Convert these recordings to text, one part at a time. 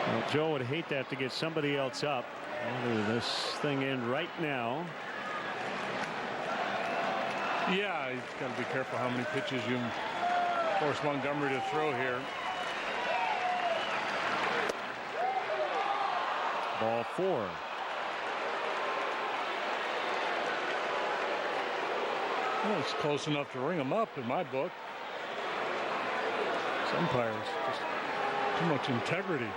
Well, Joe would hate that to get somebody else up. This thing in right now. Yeah, he's got to be careful how many pitches you force Montgomery to throw here. Ball 4. Well, it's close enough to ring him up in my book. Some umpires just too much integrity.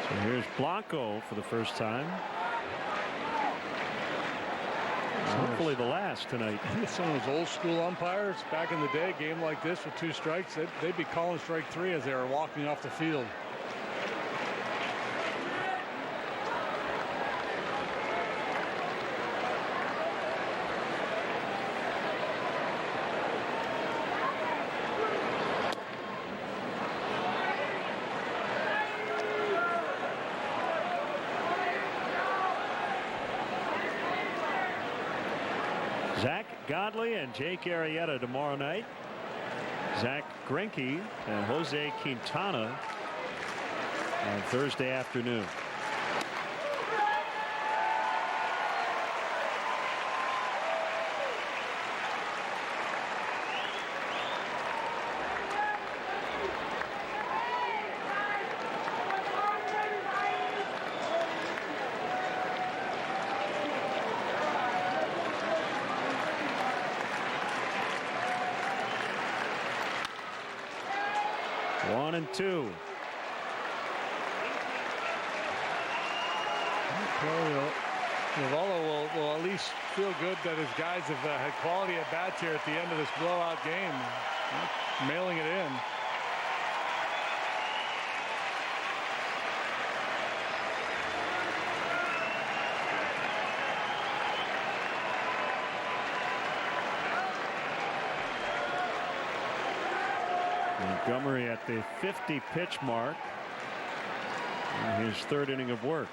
So here's Blanco for the first time. Hopefully the last tonight. Some of those old school umpires back in the day, game like this with 2 strikes, they'd be calling strike 3 as they were walking off the field. Zach Godley and Jake Arrieta tomorrow night. Zach Greinke and Jose Quintana on Thursday afternoon. One and two. Navallo will at least feel good that his guys have had quality at bats here at the end of this blowout game, mailing it in. Montgomery at the 50 pitch mark in his 3rd inning of work.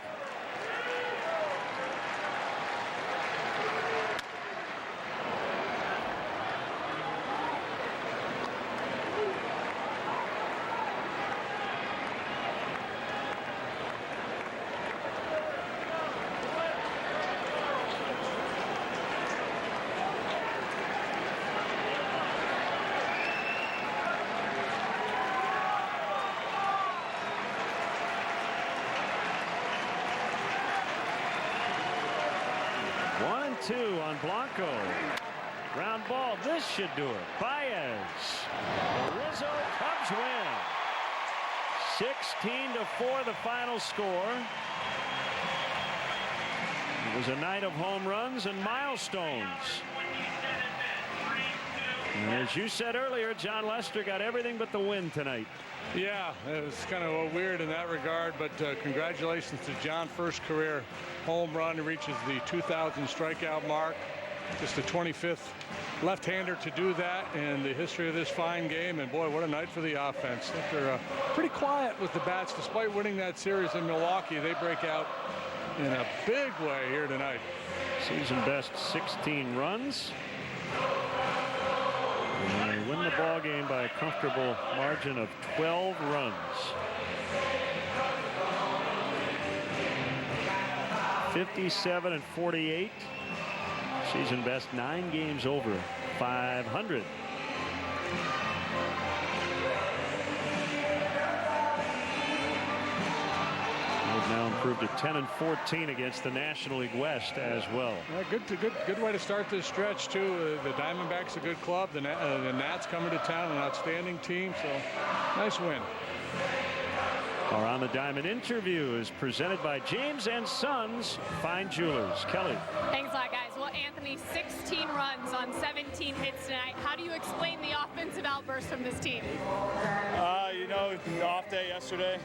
Two on Blanco. Ground ball. This should do it. Baez. The Rizzo Cubs win. 16-4 the final score. It was a night of home runs and milestones. And as you said earlier, John Lester got everything but the win tonight. Yeah, it was kind of weird in that regard, but congratulations to John. First career home run. He reaches the 2,000 strikeout mark. Just the 25th left-hander to do that in the history of this fine game. And boy, what a night for the offense. They're pretty quiet with the bats. Despite winning that series in Milwaukee, they break out in a big way here tonight. Season best 16 runs. And they win the ball game by a comfortable margin of 12 runs. 57-48. Season best 9 games over 500. They've now improved to 10-14 against the National League West as well. Good way to start this stretch too. The Diamondbacks a good club. The Nats coming to town, an outstanding team. So nice win. Our On the Diamond interview is presented by James & Sons Fine Jewelers. Kelly. Thanks a lot, guys. Well, Anthony, 16 runs on 17 hits tonight. How do you explain the offensive outburst from this team? You know, off day yesterday,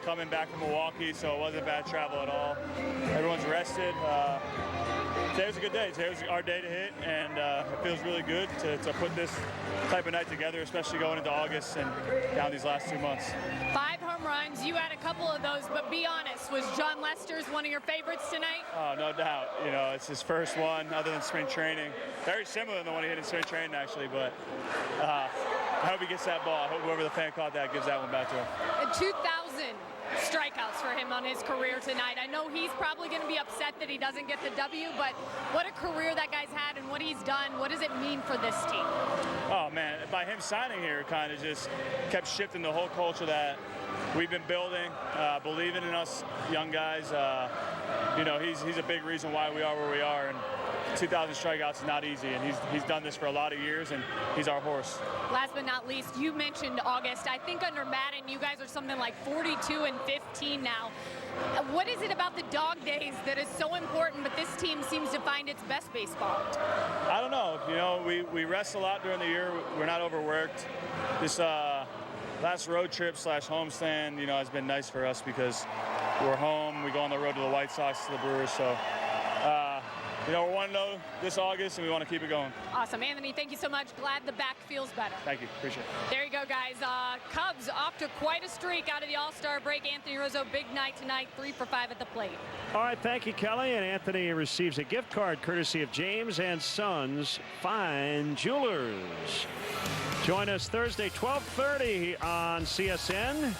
coming back from Milwaukee, so it wasn't bad travel at all. Everyone's rested. Today was a good day. Today was our day to hit, and it feels really good to put this type of night together, especially going into August and down these last 2 months. 5 home runs. You had a couple of those, but be honest, was John Lester's one of your favorites tonight? Oh, no doubt. You know, it's his first one other than spring training. Very similar to the one he hit in spring training, actually, but I hope he gets that ball. I hope whoever the fan caught that gives that one back to him. 2,000 strikeouts for him on his career tonight. I know he's probably going to be upset that he doesn't get the W, but what a career that guy's had and what he's done. What does it mean for this team? Oh, man, by him signing here, kind of just kept shifting the whole culture that we've been building, believing in us young guys. You know, he's a big reason why we are where we are, and 2,000 strikeouts is not easy, and he's done this for a lot of years, and he's our horse. Last but not least, you mentioned August. I think under Madden, you guys are something like 42-15 now. What is it about the dog days that is so important, but this team seems to find its best baseball? I don't know. You know, we rest a lot during the year. We're not overworked. This last road trip / homestand, you know, has been nice for us because we're home. We go on the road to the White Sox, to the Brewers, so you know, we're 1-0 this August, and we want to keep it going. Awesome. Anthony, thank you so much. Glad the back feels better. Thank you. Appreciate it. There you go, guys. Cubs off to quite a streak out of the All-Star break. Anthony Rizzo, big night tonight, 3 for 5 at the plate. All right, thank you, Kelly. And Anthony receives a gift card courtesy of James and Sons Fine Jewelers. Join us Thursday, 12:30 on CSN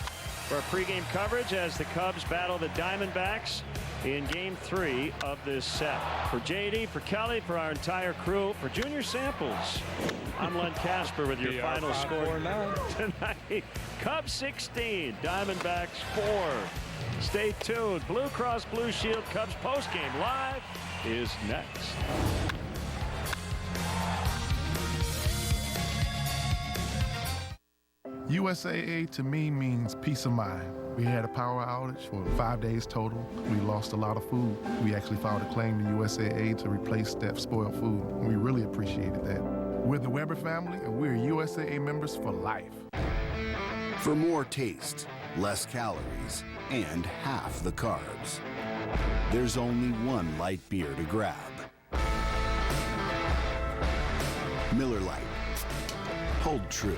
for pregame coverage as the Cubs battle the Diamondbacks in Game 3 of this set. For JD, for Kelly, for our entire crew, for Junior Samples, I'm Len Casper with your final score tonight. Cubs 16, Diamondbacks 4. Stay tuned. Blue Cross Blue Shield Cubs postgame live is next. USAA to me means peace of mind. We had a power outage for 5 days total. We lost a lot of food. We actually filed a claim to USAA to replace that spoiled food. We really appreciated that. We're the Weber family, and we're USAA members for life. For more taste, less calories, and half the carbs, there's only one light beer to grab. Miller Lite. Hold true.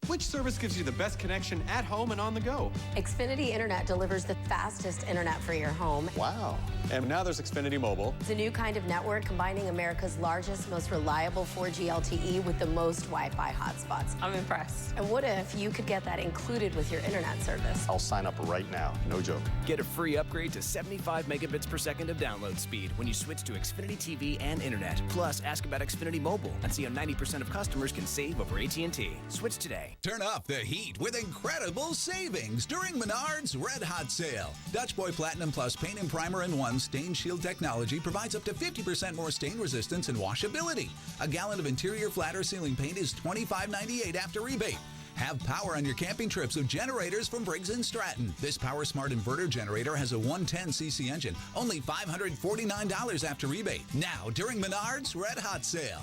Which service gives you the best connection at home and on the go? Xfinity Internet delivers the fastest internet for your home. Wow. And now there's Xfinity Mobile. It's a new kind of network combining America's largest, most reliable 4G LTE with the most Wi-Fi hotspots. I'm impressed. And what if you could get that included with your internet service? I'll sign up right now. No joke. Get a free upgrade to 75 megabits per second of download speed when you switch to Xfinity TV and Internet. Plus, ask about Xfinity Mobile and see how 90% of customers can save over AT&T. Switch today. Turn up the heat with incredible savings during Menards Red Hot Sale. Dutch Boy Platinum Plus Paint and Primer in 1 Stain Shield technology provides up to 50% more stain resistance and washability. A gallon of interior flatter ceiling paint is $25.98 after rebate. Have power on your camping trips with generators from Briggs & Stratton. This Power Smart inverter generator has a 110cc engine, only $549 after rebate. Now during Menards Red Hot Sale.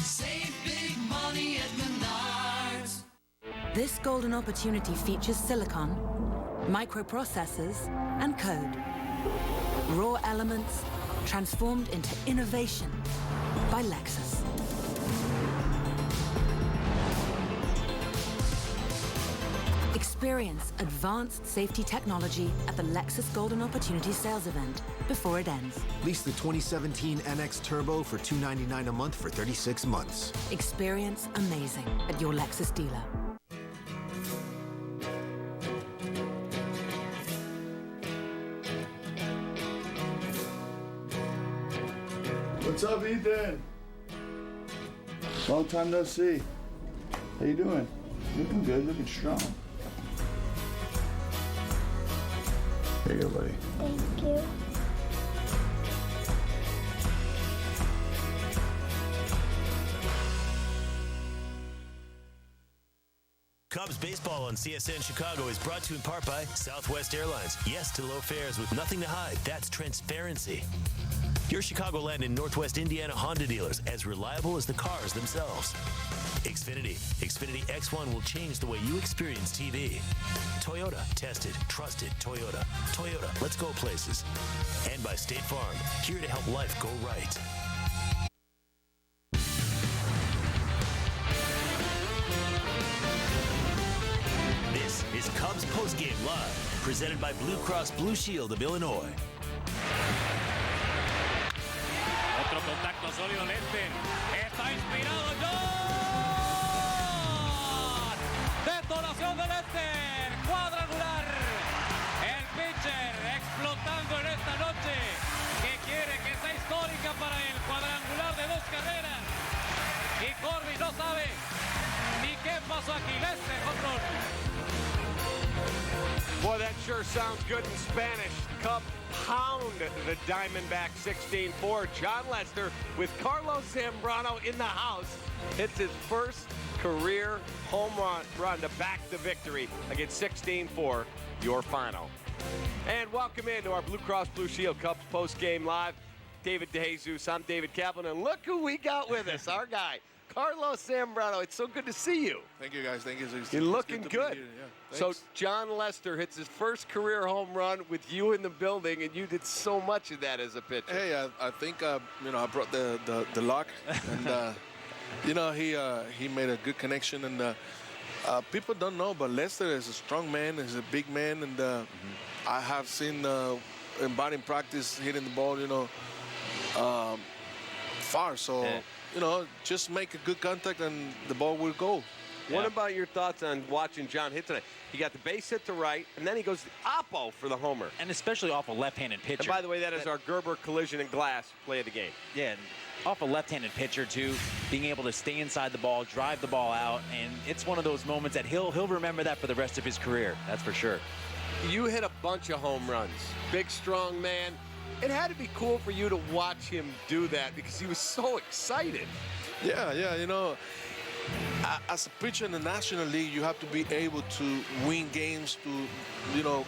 Save big money at Menards. This golden opportunity features silicon, microprocessors, and code. Raw elements transformed into innovation by Lexus. Experience advanced safety technology at the Lexus Golden Opportunity Sales Event before it ends. Lease the 2017 NX Turbo for $299 a month for 36 months. Experience amazing at your Lexus dealer. What's up, Ethan? Long time no see. How you doing? Looking good, looking strong. There you go, buddy. Thank you. Cubs baseball on CSN Chicago is brought to you in part by Southwest Airlines. Yes to low fares with nothing to hide. That's transparency. Your Chicagoland and Northwest Indiana Honda dealers, as reliable as the cars themselves. Xfinity. Xfinity X1 will change the way you experience TV. Toyota. Tested. Trusted. Toyota. Toyota. Let's go places. And by State Farm. Here to help life go right. This is Cubs postgame Postgame Live, presented by Blue Cross Blue Shield of Illinois. Otro contacto sólido Lester. Está inspirado. ¡John! Detonación de Lester. Cuadrangular. El pitcher explotando en esta noche. Que quiere que sea histórica para él. Cuadrangular de 2 carreras. Y Corby no sabe ni qué pasó aquí. Lester, control. Boy, that sure sounds good in Spanish. Cubs pound the Diamondbacks 16-4. John Lester with Carlos Zambrano in the house hits his first career home run to back the victory against 16-4, your final. And welcome into our Blue Cross Blue Shield Cubs post-game live. David DeJesus, I'm David Kaplan, and look who we got with us, our guy, Carlos Zambrano. It's so good to see you. Thank you, guys. Thank you. You're looking good. Yeah, so John Lester hits his first career home run with you in the building, and you did so much of that as a pitcher. Hey, I think I brought the luck, and he made a good connection. And people don't know, but Lester is a strong man. He's a big man, and I have seen in batting practice hitting the ball, far. So. Just make a good contact and the ball will go. What about your thoughts on watching John hit tonight? He got the base hit to right, and then he goes to oppo for the homer. And especially off a left-handed pitcher. And by the way, that is our Gerber collision and glass play of the game. Yeah, off a left-handed pitcher, too, being able to stay inside the ball, drive the ball out, and it's one of those moments that he'll remember that for the rest of his career, that's for sure. You hit a bunch of home runs. Big, strong man. It had to be cool for you to watch him do that because he was so excited. Yeah, as a pitcher in the National League, you have to be able to win games, to,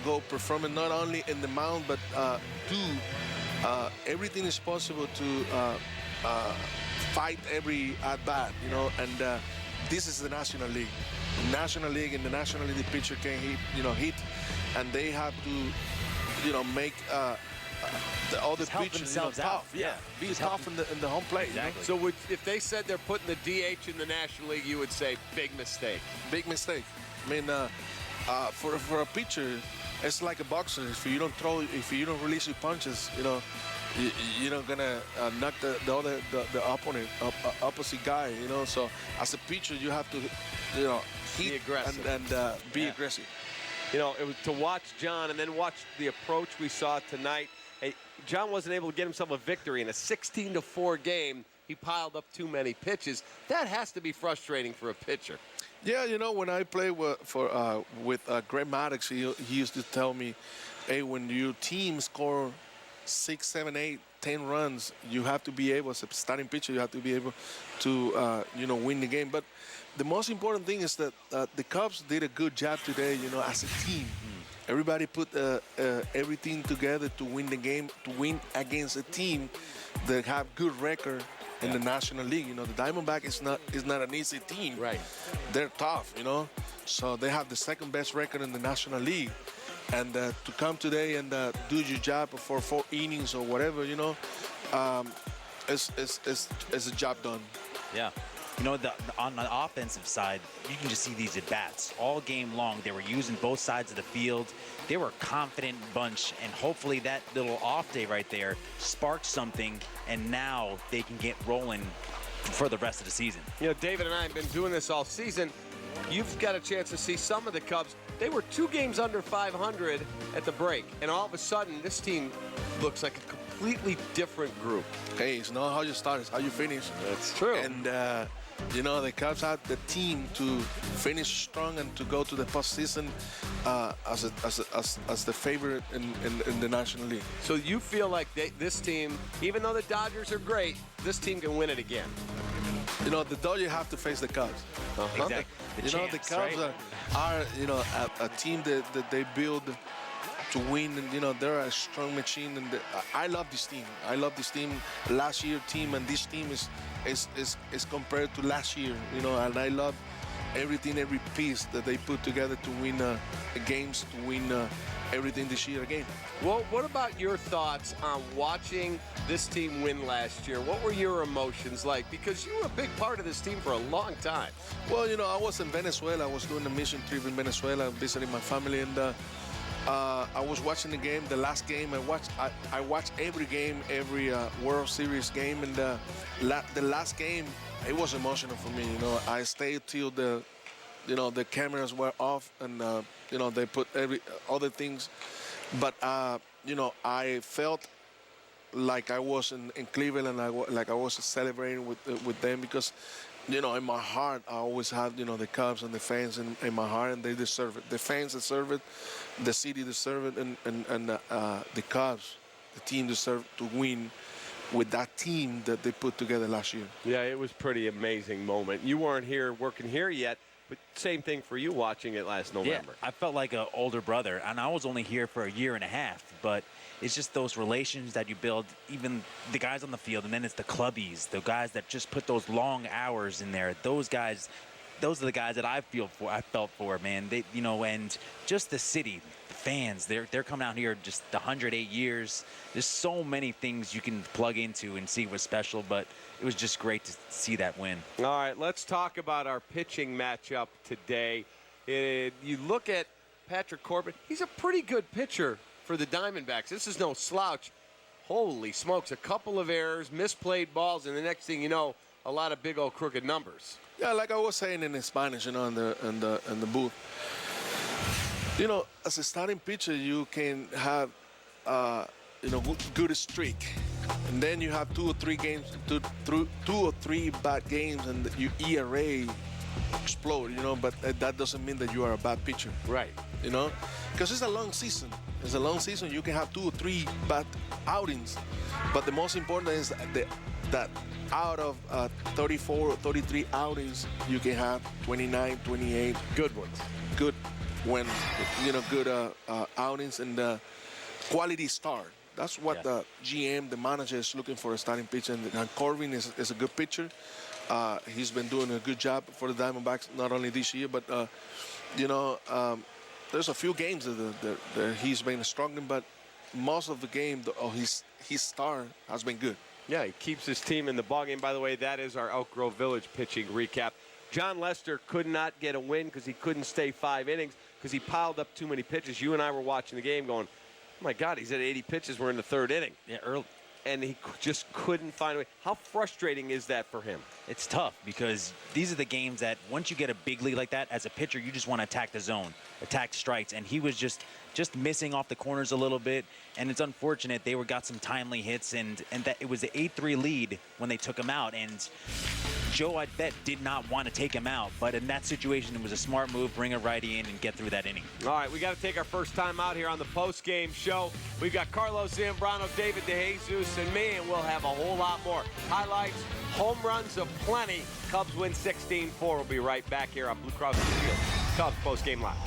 go performing not only in the mound, but everything is possible to fight every at-bat, and this is the National League. In the National League, the pitcher can hit, and they have to, make the other pitchers tough. Yeah, be tough in the home plate. Exactly. So if they said they're putting the DH in the National League, you would say big mistake. Big mistake. I mean, for a pitcher, it's like a boxer. If you don't release your punches, you're not gonna knock the opponent, opposite guy. So as a pitcher, you have to, hit be aggressive and be aggressive. It was to watch John and then watch the approach we saw tonight. Hey, John wasn't able to get himself a victory in a 16-4 game. He piled up too many pitches. That has to be frustrating for a pitcher. Yeah, when I play with Greg Maddox, he used to tell me, hey, when your team score 6, 7, 8, 10 runs, you have to be able, as a starting pitcher, you have to be able to, win the game. But the most important thing is that the Cubs did a good job today, as a team. Everybody put everything together to win the game, to win against a team that have good record in the National League. The Diamondbacks is not an easy team. Right. They're tough, So they have the second best record in the National League. And to come today and do your job for 4 innings or whatever, it's a job done. Yeah. On the offensive side, you can just see these at-bats all game long. They were using both sides of the field. They were a confident bunch, and hopefully that little off day right there sparked something, and now they can get rolling for the rest of the season. David and I have been doing this all season. You've got a chance to see some of the Cubs. They were 2 games under 500 at the break, and all of a sudden, this team looks like a completely different group. Hey, it's not how you start, it's how you finish. That's true. And the Cubs had the team to finish strong and to go to the postseason as the favorite in the National League. So you feel like this team, even though the Dodgers are great, this team can win it again? The Dodgers have to face the Cubs. Exactly. The Cubs are a team that they build to win, and they're a strong machine. And I love this team. I love this team. Last year team and this team is compared to last year. And I love everything, every piece that they put together to win games, to win everything this year again. Well, what about your thoughts on watching this team win last year? What were your emotions like? Because you were a big part of this team for a long time. Well, you know, I was in Venezuela. I was doing a mission trip in Venezuela, visiting my family, and I was watching the game, the last game. I watched every game, every World Series game, and the last game, it was emotional for me. You know, I stayed till the cameras were off, and they put every other things. But I felt like I was in Cleveland, like I was celebrating with them, because in my heart I always had the Cubs and the fans in my heart, and they deserve it. The fans deserve it, the city deserve it, and the Cubs, the team, deserve to win with that team that they put together last year. Yeah, it was pretty amazing moment. You weren't here working here yet, but same thing for you watching it last November. Yeah, I felt like an older brother, and I was only here for a year and a half, but it's just those relations that you build, even the guys on the field, and then it's the clubbies, the guys that just put those long hours in there. Those guys, those are the guys that I felt for, man. They, and just the city, the fans, they're coming out here just 108 years. There's so many things you can plug into and see what's special, but it was just great to see that win. All right, let's talk about our pitching matchup today. You look at Patrick Corbin, he's a pretty good pitcher for the Diamondbacks. This is no slouch. Holy smokes, a couple of errors, misplayed balls, and the next thing you know, a lot of big old crooked numbers. Yeah, like I was saying in Spanish, in the booth. As a starting pitcher, you can have good streak, and then you have 2 or 3 games, 2 or 3 bad games, and your ERA explode. But that doesn't mean that you are a bad pitcher. Right. Because it's a long season. It's a long season. You can have 2 or 3 bad outings, but the most important is that out of 34 or 33 outings, you can have 29, 28 good ones. Good wins, good outings, and quality start. That's what the GM, the manager, is looking for a starting pitcher. And Corbin is a good pitcher. He's been doing a good job for the Diamondbacks, not only this year, but there's a few games that he's been struggling, but most of the game, his start has been good. Yeah, he keeps his team in the ballgame. By the way, that is our Elk Grove Village pitching recap. John Lester could not get a win because he couldn't stay 5 innings because he piled up too many pitches. You and I were watching the game going, oh my God, he's at 80 pitches. We're in the 3rd inning. Yeah, early. And he just couldn't find a way. How frustrating is that for him? It's tough because these are the games that once you get a big lead like that, as a pitcher, you just want to attack the zone, attack strikes. And he was just missing off the corners a little bit. And it's unfortunate they got some timely hits, and that it was an 8-3 lead when they took him out. And Joe, I bet, did not want to take him out. But in that situation, it was a smart move, bring a righty in and get through that inning. All right, we got to take our first time out here on the post-game show. We've got Carlos Zambrano, David DeJesus, and me, and we'll have a whole lot more. Highlights, home runs aplenty. Cubs win 16-4. We'll be right back here on Blue Cross Blue Shield. Cubs post-game live.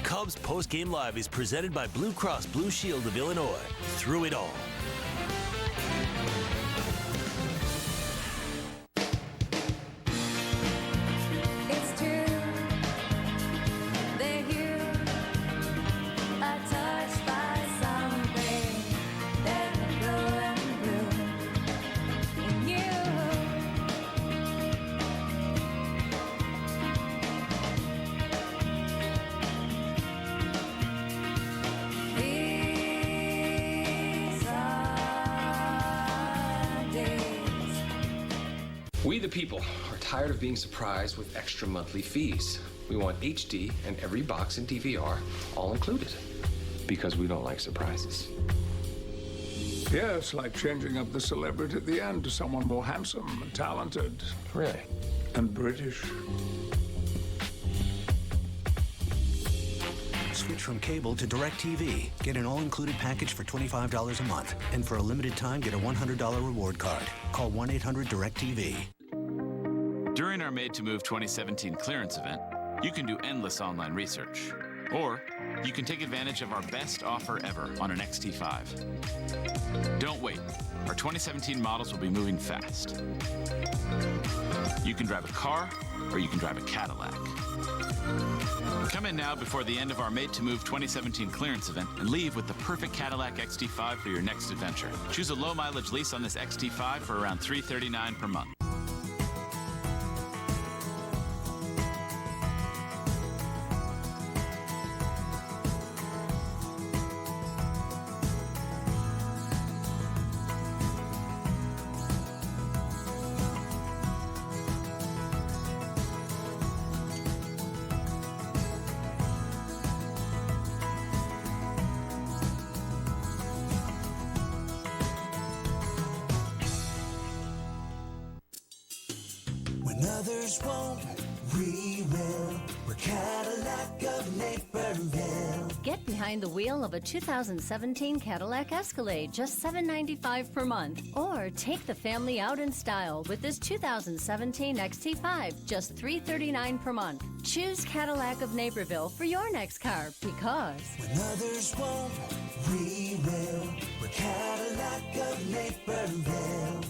Cubs post-game live is presented by Blue Cross Blue Shield of Illinois. Through it all. We the people are tired of being surprised with extra monthly fees. We want HD and every box in DVR all included because we don't like surprises. Yes, like changing up the celebrity at the end to someone more handsome and talented. Really? And British. Switch from cable to DirecTV. Get an all-included package for $25 a month. And for a limited time, get a $100 reward card. Call 1-800-DirecTV. During our Made to Move 2017 clearance event, you can do endless online research. Or you can take advantage of our best offer ever on an XT5. Don't wait. Our 2017 models will be moving fast. You can drive a car, or you can drive a Cadillac. Come in now before the end of our Made to Move 2017 clearance event and leave with the perfect Cadillac XT5 for your next adventure. Choose a low mileage lease on this XT5 for around $339 per month. When others won't, we will. We're Cadillac of Naperville. Get behind the wheel of a 2017 Cadillac Escalade, just $795 per month. Or take the family out in style with this 2017 XT5, just $339 per month. Choose Cadillac of Naperville for your next car, because When others won't, we will. We're Cadillac of Naperville.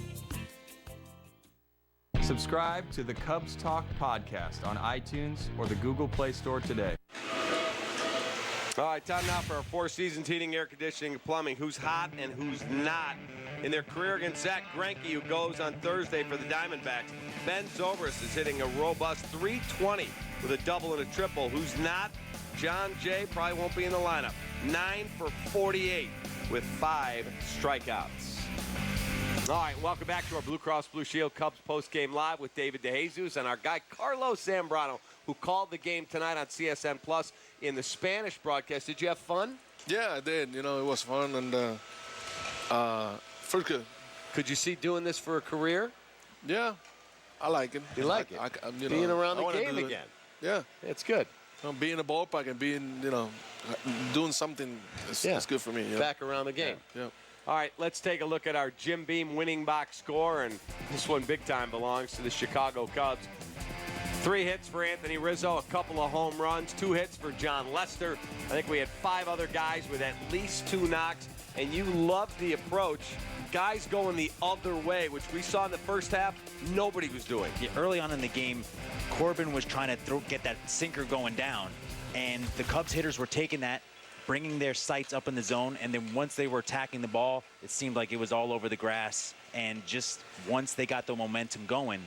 Subscribe to the Cubs Talk podcast on iTunes or the Google Play Store today. All right, time now for our four-seasons heating, air conditioning, and plumbing. Who's hot and who's not in their career against Zach Greinke, who goes on Thursday for the Diamondbacks. Ben Zobrist is hitting a robust .320 with a double and a triple. Who's not? John Jay probably won't be in the lineup. 9 for 48 with 5 strikeouts. All right, welcome back to our Blue Cross Blue Shield Cubs post-game live with David DeJesus and our guy Carlos Zambrano, who called the game tonight on CSN Plus in the Spanish broadcast. Did you have fun? Yeah, I did. You know, it was fun and first good. Could you see doing this for a career? Yeah, I like it. You like it? You Being know, around I the wanna game do it. again. Yeah. It's good. Being in the ballpark and being, you know, doing something is good for me. You know? Back around the game. Yeah. All right, let's take a look at our Jim Beam winning box score, and this one big time belongs to the Chicago Cubs. 3 hits for Anthony Rizzo, a couple of home runs, 2 hits for John Lester. I think we had 5 other guys with at least 2 knocks, and you loved the approach. Guys going the other way, which we saw in the first half, nobody was doing. Yeah, early on in the game, Corbin was trying to get that sinker going down, and the Cubs hitters were taking that, bringing their sights up in the zone, and then once they were attacking the ball, it seemed like it was all over the grass, and just once they got the momentum going,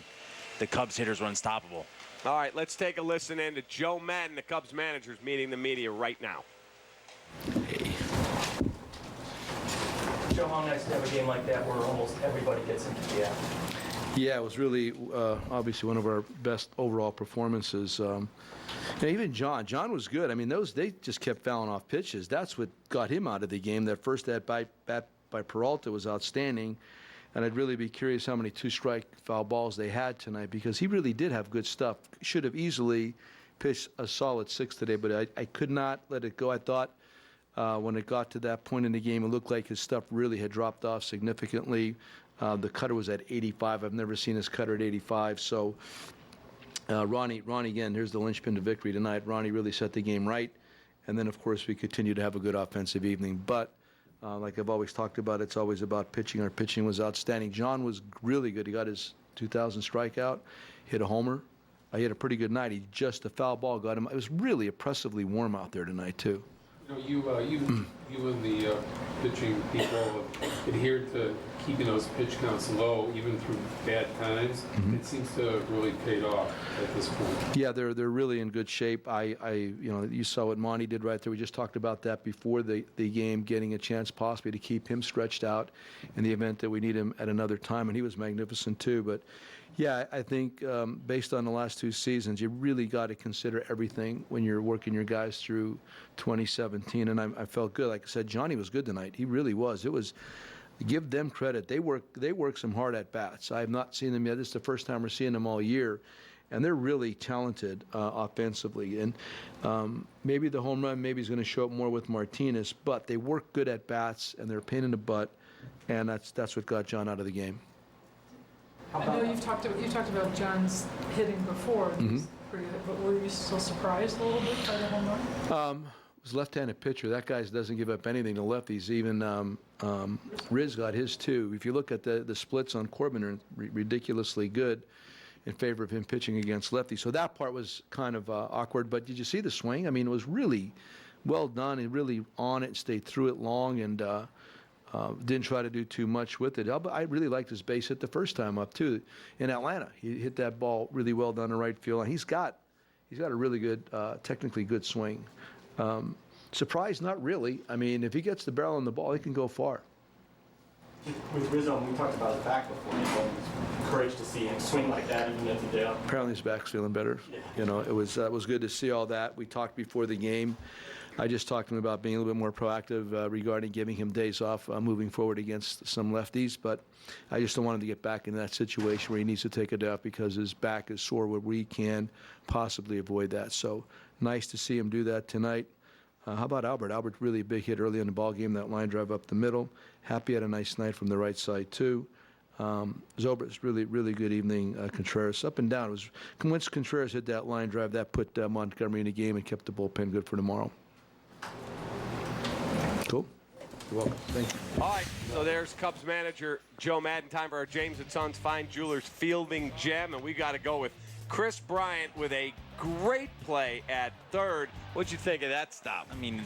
the Cubs hitters were unstoppable. All right, let's take a listen in to Joe Madden, the Cubs manager, is meeting the media right now. Joe, how nice to have a game like that where almost everybody gets into the act. Yeah, it was really obviously one of our best overall performances. And even John was good. I mean, they just kept fouling off pitches. That's what got him out of the game. That first at-bat by Peralta was outstanding. And I'd really be curious how many 2-strike foul balls they had tonight, because he really did have good stuff. Should have easily pitched a solid 6 today, but I could not let it go. I thought when it got to that point in the game, it looked like his stuff really had dropped off significantly. The cutter was at 85. I've never seen his cutter at 85. So Ronnie, again, here's the linchpin to victory tonight. Ronnie really set the game right. And then, of course, we continue to have a good offensive evening. But like I've always talked about, it's always about pitching. Our pitching was outstanding. John was really good. He got his 2000 strikeout, hit a homer. He had a pretty good night. A foul ball got him. It was really oppressively warm out there tonight, too. You know, you and the pitching people have adhered to keeping those pitch counts low, even through bad times. It seems to have really paid off at this point. Yeah, they're really in good shape. You saw what Monty did right there. We just talked about that before the game, getting a chance possibly to keep him stretched out in the event that we need him at another time, and he was magnificent too. But yeah, I think based on the last 2 seasons, you really got to consider everything when you're working your guys through 2017. And I felt good. Like I said, Johnny was good tonight. He really was. It was, give them credit. They work some hard at bats. I have not seen them yet. This is the first time we're seeing them all year. And they're really talented offensively. And maybe the home run maybe is going to show up more with Martinez, but they work good at bats, and they're a pain in the butt. And that's what got John out of the game. I know you've talked about John's hitting before. pretty good. But were you still surprised a little bit by the home run? Was left-handed pitcher. That guy doesn't give up anything to lefties. Even Riz got his too. If you look at the splits on Corbin, are ridiculously good in favor of him pitching against lefties. So that part was kind of awkward. But did you see the swing? I mean, it was really well done. He really on it, stayed through it long, and didn't try to do too much with it. I really liked his base hit the first time up too in Atlanta. He hit that ball really well down the right field, and he's got a really good, technically good swing. Surprised? Not really. I mean, if he gets the barrel on the ball, he can go far. With Rizzo, we talked about his back before. It was encouraged to see him swing like that even at the day. Apparently his back's feeling better. Yeah. You know, it was good to see all that. We talked before the game. I just talked to him about being a little bit more proactive regarding giving him days off moving forward against some lefties. But I just don't want him to get back in that situation where he needs to take a day off because his back is sore where we can possibly avoid that. So nice to see him do that tonight. How about Albert? Albert really a big hit early in the ball game, that line drive up the middle. Happy had a nice night from the right side too. Zobrist, really good evening. Contreras up and down. It was once Contreras hit that line drive, that put Montgomery in the game and kept the bullpen good for tomorrow. Cool. You're welcome. Thank you. All right, so there's Cubs manager Joe Madden. Time for our James & Sons Fine Jewelers fielding gem, and we got to go with Chris Bryant with a great play at third. What'd you think of that stop? I mean,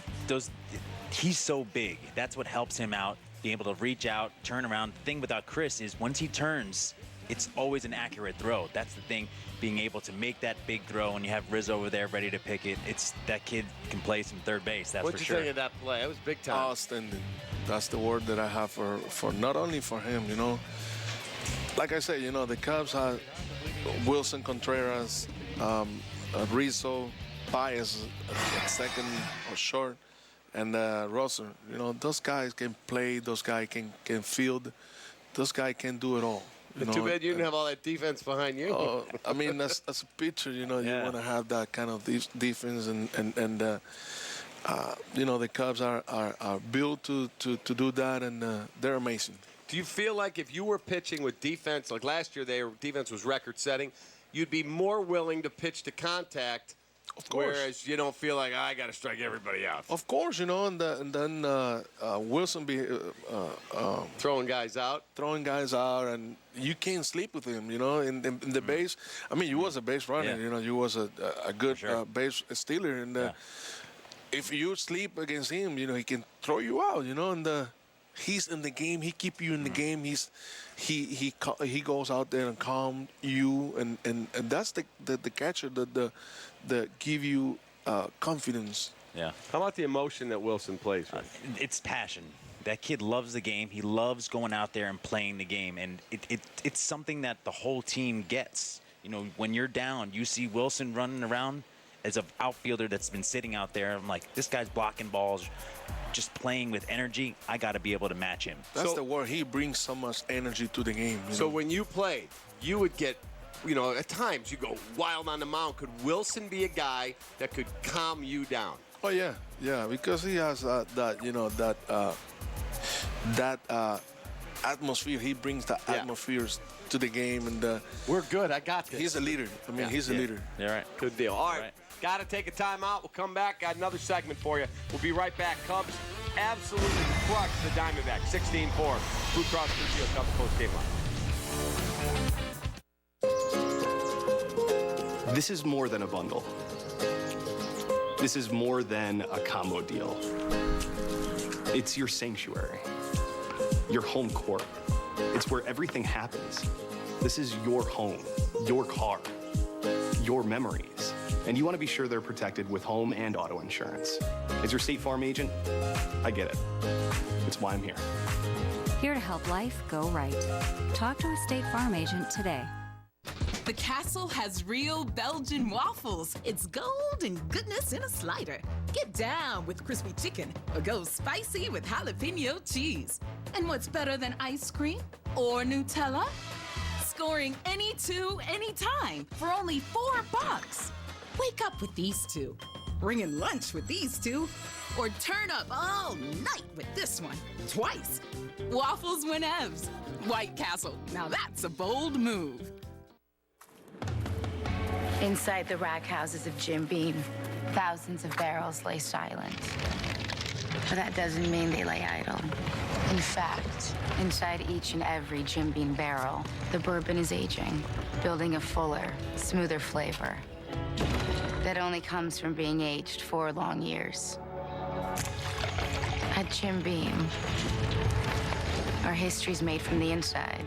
he's so big. That's what helps him out, being able to reach out, turn around. The thing without Chris is once he turns, it's always an accurate throw. That's the thing, being able to make that big throw when you have Rizzo over there ready to pick it. That kid can play some third base, that's for sure. What'd you think of that play? It was big time. Outstanding. That's the word that I have for not only for him, you know. Like I said, you know, the Cubs had Wilson Contreras, Rizzo, Baez at second or short, and Rosser. You know, those guys can play. Those guys can field. Those guys can do it all. Too bad you didn't have all that defense behind you. I mean, as a pitcher, you know, you want to have that kind of defense, and you know, the Cubs are built to do that, and they're amazing. Do you feel like if you were pitching with defense, like last year, their defense was record-setting, you'd be more willing to pitch to contact? Of course. Whereas you don't feel like, I got to strike everybody out. Of course, you know, and then Wilson be throwing guys out, and you can't sleep with him, you know, in the base. I mean, you was a base runner, you know, you was a good base stealer, and if you sleep against him, you know, he can throw you out, you know, and he's in the game. He keep you in the game. He goes out there and calm you, and that's the catcher that give you confidence. Yeah. How about the emotion that Wilson plays with? It's passion. That kid loves the game. He loves going out there and playing the game, and it's something that the whole team gets. You know, when you're down, you see Wilson running around as an outfielder that's been sitting out there. I'm like, this guy's blocking balls, just playing with energy. I got to be able to match him. That's the word. He brings so much energy to the game. So when you played, you would get, you know, at times you go wild on the mound. Could Wilson be a guy that could calm you down? Oh yeah, because he has that you know, that atmosphere. He brings the atmospheres to the game, and we're good. I got this. He's a leader. I mean, he's a leader. Yeah, right. Good deal. All right. Got to take a timeout. We'll come back. Got another segment for you. We'll be right back. Cubs absolutely crushed the Diamondbacks, 16-4. Blue Cross Blue Shield Cubs postgame line. This is more than a bundle. This is more than a combo deal. It's your sanctuary, your home court. It's where everything happens. This is your home, your car, your memories. And you want to be sure they're protected with home and auto insurance. As your State Farm agent, I get it. It's why I'm here. Here to help life go right. Talk to a State Farm agent today. The Castle has real Belgian waffles. It's gold and goodness in a slider. Get down with crispy chicken or go spicy with jalapeno cheese. And what's better than ice cream or Nutella? Scoring any two, anytime for only $4. Wake up with these two, bring in lunch with these two, or turn up all night with this one, twice. Waffles whenevs. White Castle, now that's a bold move. Inside the rack houses of Jim Beam, thousands of barrels lay silent. But that doesn't mean they lay idle. In fact, inside each and every Jim Beam barrel, the bourbon is aging, building a fuller, smoother flavor that only comes from being aged 4 long years. At Jim Beam, our history's made from the inside.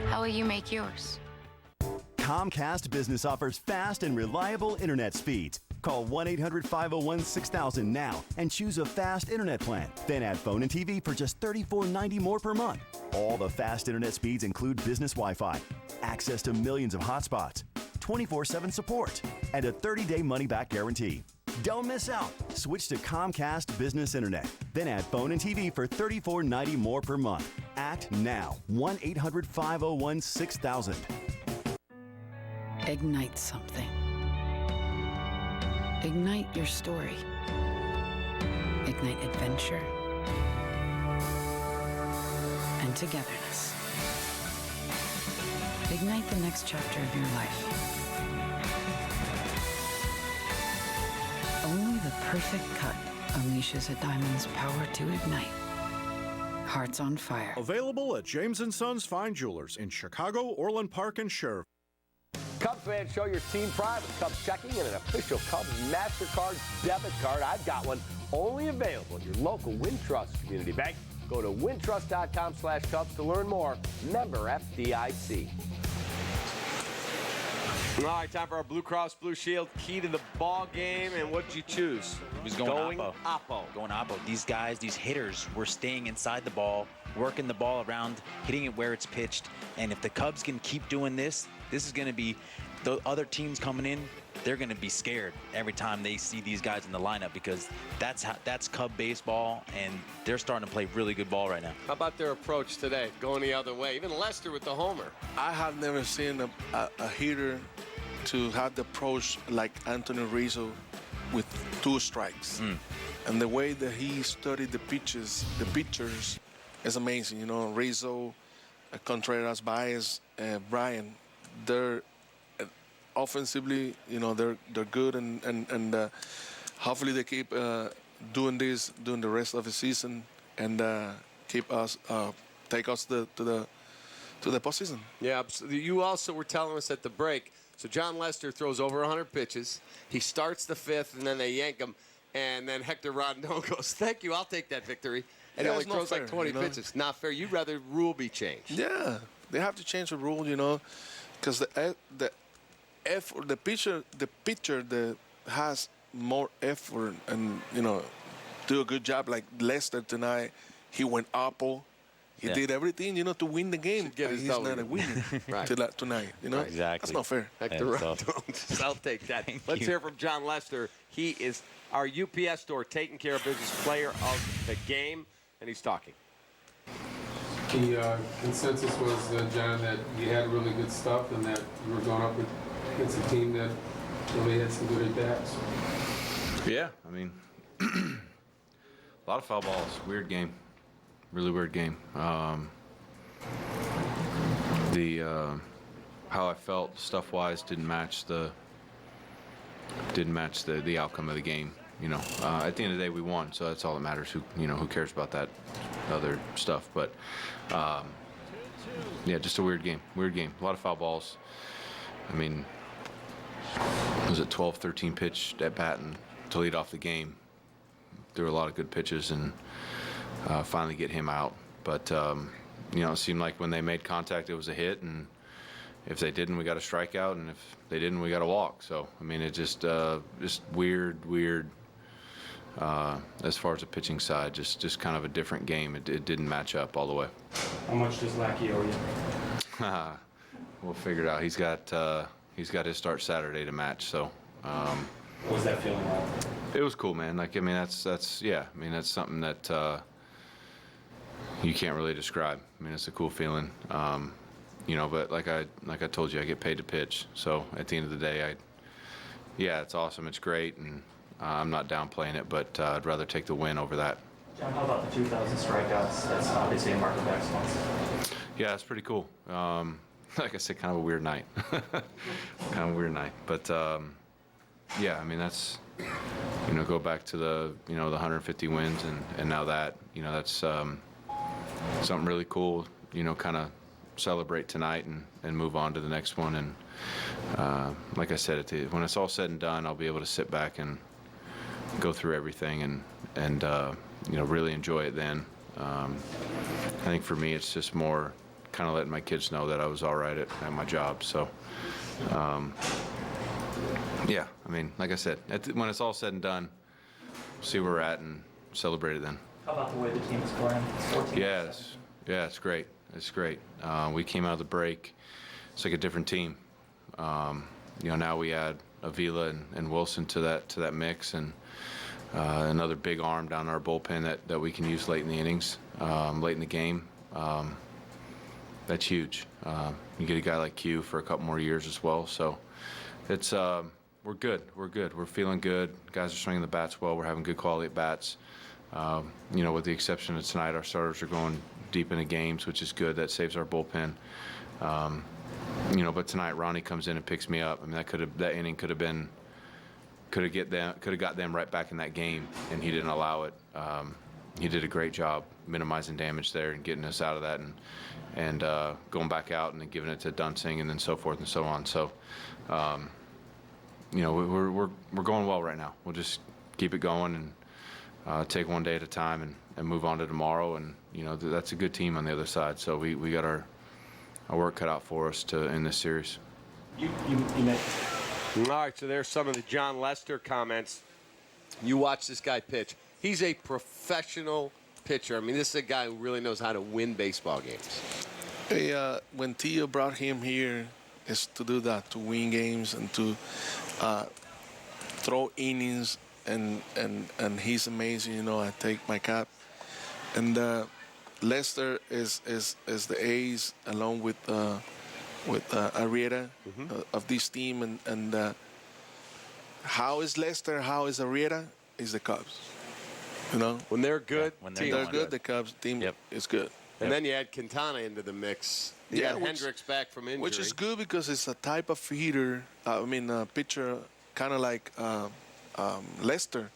How will you make yours? Comcast Business offers fast and reliable internet speeds. Call 1-800-501-6000 now and choose a fast internet plan. Then add phone and TV for just $34.90 more per month. All the fast internet speeds include business Wi-Fi, access to millions of hotspots, 24/7 support, and a 30-day money-back guarantee. Don't miss out. Switch to Comcast Business Internet. Then add phone and TV for $34.90 more per month. Act now. 1-800-501-6000. Ignite something. Ignite your story. Ignite adventure and togetherness. Ignite the next chapter of your life. Only the perfect cut unleashes a diamond's power to ignite. Hearts on fire. Available at James & Sons Fine Jewelers in Chicago, Orland Park, and Scherv. Cubs fans, show your team pride with Cubs checking and an official Cubs MasterCard debit card. I've got one, only available at your local Wintrust community bank. Go to wintrust.com/Cubs to learn more. Member FDIC. All right, time for our Blue Cross Blue Shield key to the ball game. And what did you choose? He was going oppo. Going oppo. These guys, these hitters were staying inside the ball, working the ball around, hitting it where it's pitched. And if the Cubs can keep doing this, this is going to be the other teams coming in. They're going to be scared every time they see these guys in the lineup because that's Cub baseball, and they're starting to play really good ball right now. How about their approach today, going the other way? Even Lester with the homer. I have never seen a hitter to have the approach like Anthony Rizzo with 2 strikes. And the way that he studied the pitchers is amazing. You know, Rizzo, Contreras, Baez, Bryan, they're offensively, you know, they're good, and hopefully they keep doing this during the rest of the season and keep us take us to the postseason. Yeah, you also were telling us at the break. So John Lester throws over 100 pitches. He starts the 5th, and then they yank him, and then Hector Rondon goes, "Thank you, I'll take that victory," and he only throws like 20 pitches. Not fair. You'd rather rule be changed. Yeah, they have to change the rule, you know, because the pitcher that has more effort and, you know, do a good job like Lester tonight. He went oppo. He did everything, you know, to win the game. He's not a winner tonight, you know. Exactly. That's not fair. Hector Rondon. I'll take that. Let's hear from John Lester. He is our UPS store taking care of business player of the game, and he's talking. The consensus was, John, that you had really good stuff and that you were going up against a team that really had some good at-bats. Yeah, I mean, a lot of foul balls. Weird game. Really weird game. How I felt stuff-wise didn't match the outcome of the game. You know, at the end of the day, we won, so that's all that matters. Who cares about that other stuff? But yeah, just a weird game. Weird game. A lot of foul balls. I mean, was it 12, 13 pitch at bat and to lead off the game? There were a lot of good pitches and finally get him out. But you know, it seemed like when they made contact, it was a hit, and if they didn't, we got a strikeout, and if they didn't, we got a walk. So I mean, it just weird. As far as the pitching side, just kind of a different game. It didn't match up all the way. How much does Lackey owe you? We'll figure it out. He's got his start Saturday to match. So. What was that feeling like? It was cool, man. Like, I mean, that's yeah. I mean, that's something that you can't really describe. I mean, it's a cool feeling. You know, but like I told you, I get paid to pitch. So at the end of the day, yeah, it's awesome. It's great, and I'm not downplaying it, but I'd rather take the win over that. John, how about the 2,000 strikeouts? That's obviously a mark of excellence. Yeah, it's pretty cool. like I said, kind of a weird night. Kind of a weird night. But, yeah, I mean, that's, you know, go back to the, you know, the 150 wins and now that, you know, that's something really cool, you know, kind of celebrate tonight and move on to the next one. And like I said, when it's all said and done, I'll be able to sit back and go through everything and you know, really enjoy it then. I think for me, it's just more kind of letting my kids know that I was all right at my job. So, yeah, I mean, like I said, when it's all said and done, we'll see where we're at and celebrate it then. How about the way the team is scoring? 14 Yeah, it's great. It's great. We came out of the break. It's like a different team. You know, now we add Avila and Wilson to that mix, and another big arm down our bullpen that we can use late in the innings, late in the game. That's huge. You get a guy like Q for a couple more years as well. So it's we're good. We're good. We're feeling good. Guys are swinging the bats well. We're having good quality at bats. You know, with the exception of tonight, our starters are going deep into games, which is good. That saves our bullpen. You know, but tonight Ronnie comes in and picks me up. I mean, that inning could have got them right back in that game, and he didn't allow it. He did a great job minimizing damage there and getting us out of that, and going back out and then giving it to Dunsing and then so forth and so on. So, you know, we're going well right now. We'll just keep it going and take one day at a time and move on to tomorrow. And you know, that's a good team on the other side. So we got our work cut out for us to end this series. You mentioned. All right, so there's some of the John Lester comments. You watch this guy pitch. He's a professional pitcher. I mean, this is a guy who really knows how to win baseball games. Hey, when Tio brought him here, is to do that, to win games and to throw innings, and he's amazing. You know, I take my cap. And Lester is the ace along with Arrieta of this team, and how is Lester? How is Arrieta? Is the Cubs. You know, when they're good, when they're good, the Cubs team is good. And then you add Quintana into the mix. You got Hendricks back from injury, which is good because it's a type of hitter. Pitcher, kind of like Lester.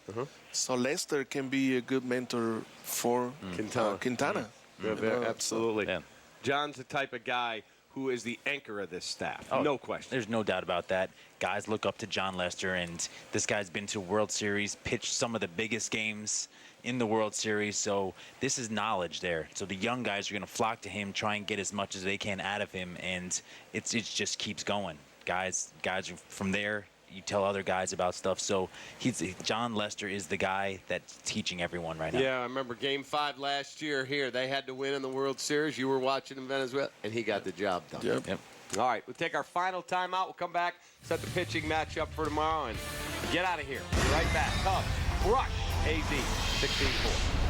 So Lester can be a good mentor for Quintana. Absolutely. Yeah. John's the type of guy who is the anchor of this staff. Oh, no question. There's no doubt about that. Guys look up to John Lester, and this guy's been to World Series, pitched some of the biggest games in the World Series, so this is knowledge there. So the young guys are going to flock to him, try and get as much as they can out of him, and it just keeps going. Guys are from there. You tell other guys about stuff. So John Lester is the guy that's teaching everyone right now. Yeah, I remember Game 5 last year here. They had to win in the World Series. You were watching in Venezuela, and he got the job done. Yep. All right, we'll take our final timeout. We'll come back, set the pitching matchup for tomorrow, and get out of here. Be right back. Cubs crush AZ 16-4.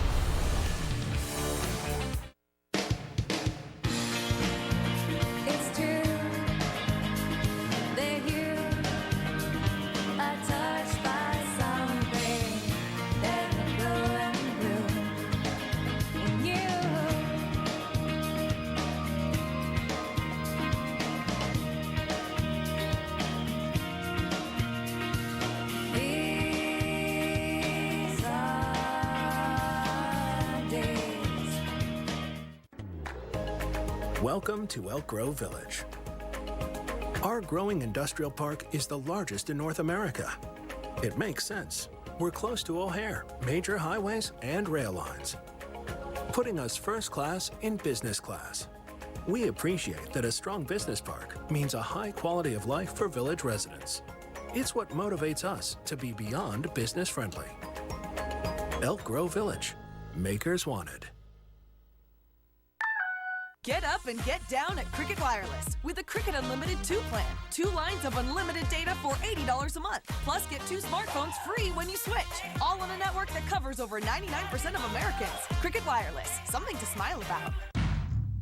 Welcome to Elk Grove Village. Our growing industrial park is the largest in North America. It makes sense. We're close to O'Hare, major highways, and rail lines, putting us first class in business class. We appreciate that a strong business park means a high quality of life for village residents. It's what motivates us to be beyond business friendly. Elk Grove Village, makers wanted. Get up and get down at Cricket Wireless with the Cricket Unlimited 2 plan. 2 lines of unlimited data for $80 a month. Plus, get 2 smartphones free when you switch. All on a network that covers over 99% of Americans. Cricket Wireless, something to smile about.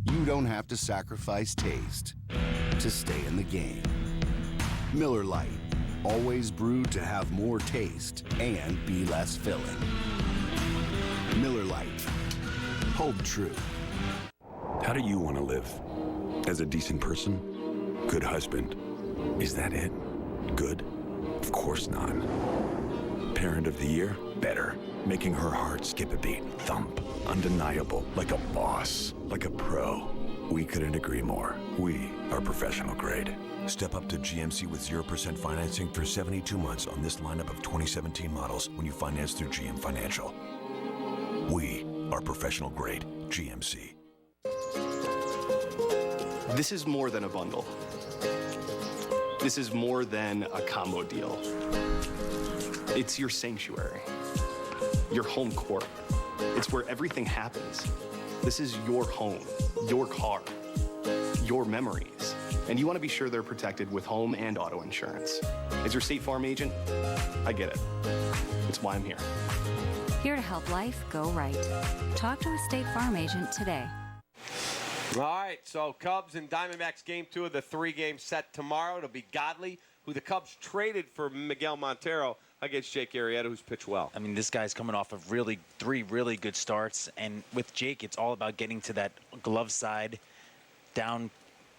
You don't have to sacrifice taste to stay in the game. Miller Lite, always brewed to have more taste and be less filling. Miller Lite, hold true. How do you want to live? As a decent person Good husband. Is that it? Good? Of course not. Parent of the year? Better. Making her heart skip a beat. Thump. Undeniable. Like a boss. Like a pro. We couldn't agree more. We are professional grade. Step up to GMC with 0% financing for 72 months on this lineup of 2017 models when you finance through GM Financial. We are professional grade. GMC. This is more than a bundle. This is more than a combo deal. It's your sanctuary, your home court. It's where everything happens. This is your home, your car, your memories. And you want to be sure they're protected with home and auto insurance. As your State Farm agent, I get it. It's why I'm here. Here to help life go right. Talk to a State Farm agent today. All right, so Cubs and Diamondbacks game 2 of the 3-game set tomorrow. It'll be Godley, who the Cubs traded for Miguel Montero, against Jake Arrieta, who's pitched well. I mean, this guy's coming off of three really good starts, and with Jake, it's all about getting to that glove side, down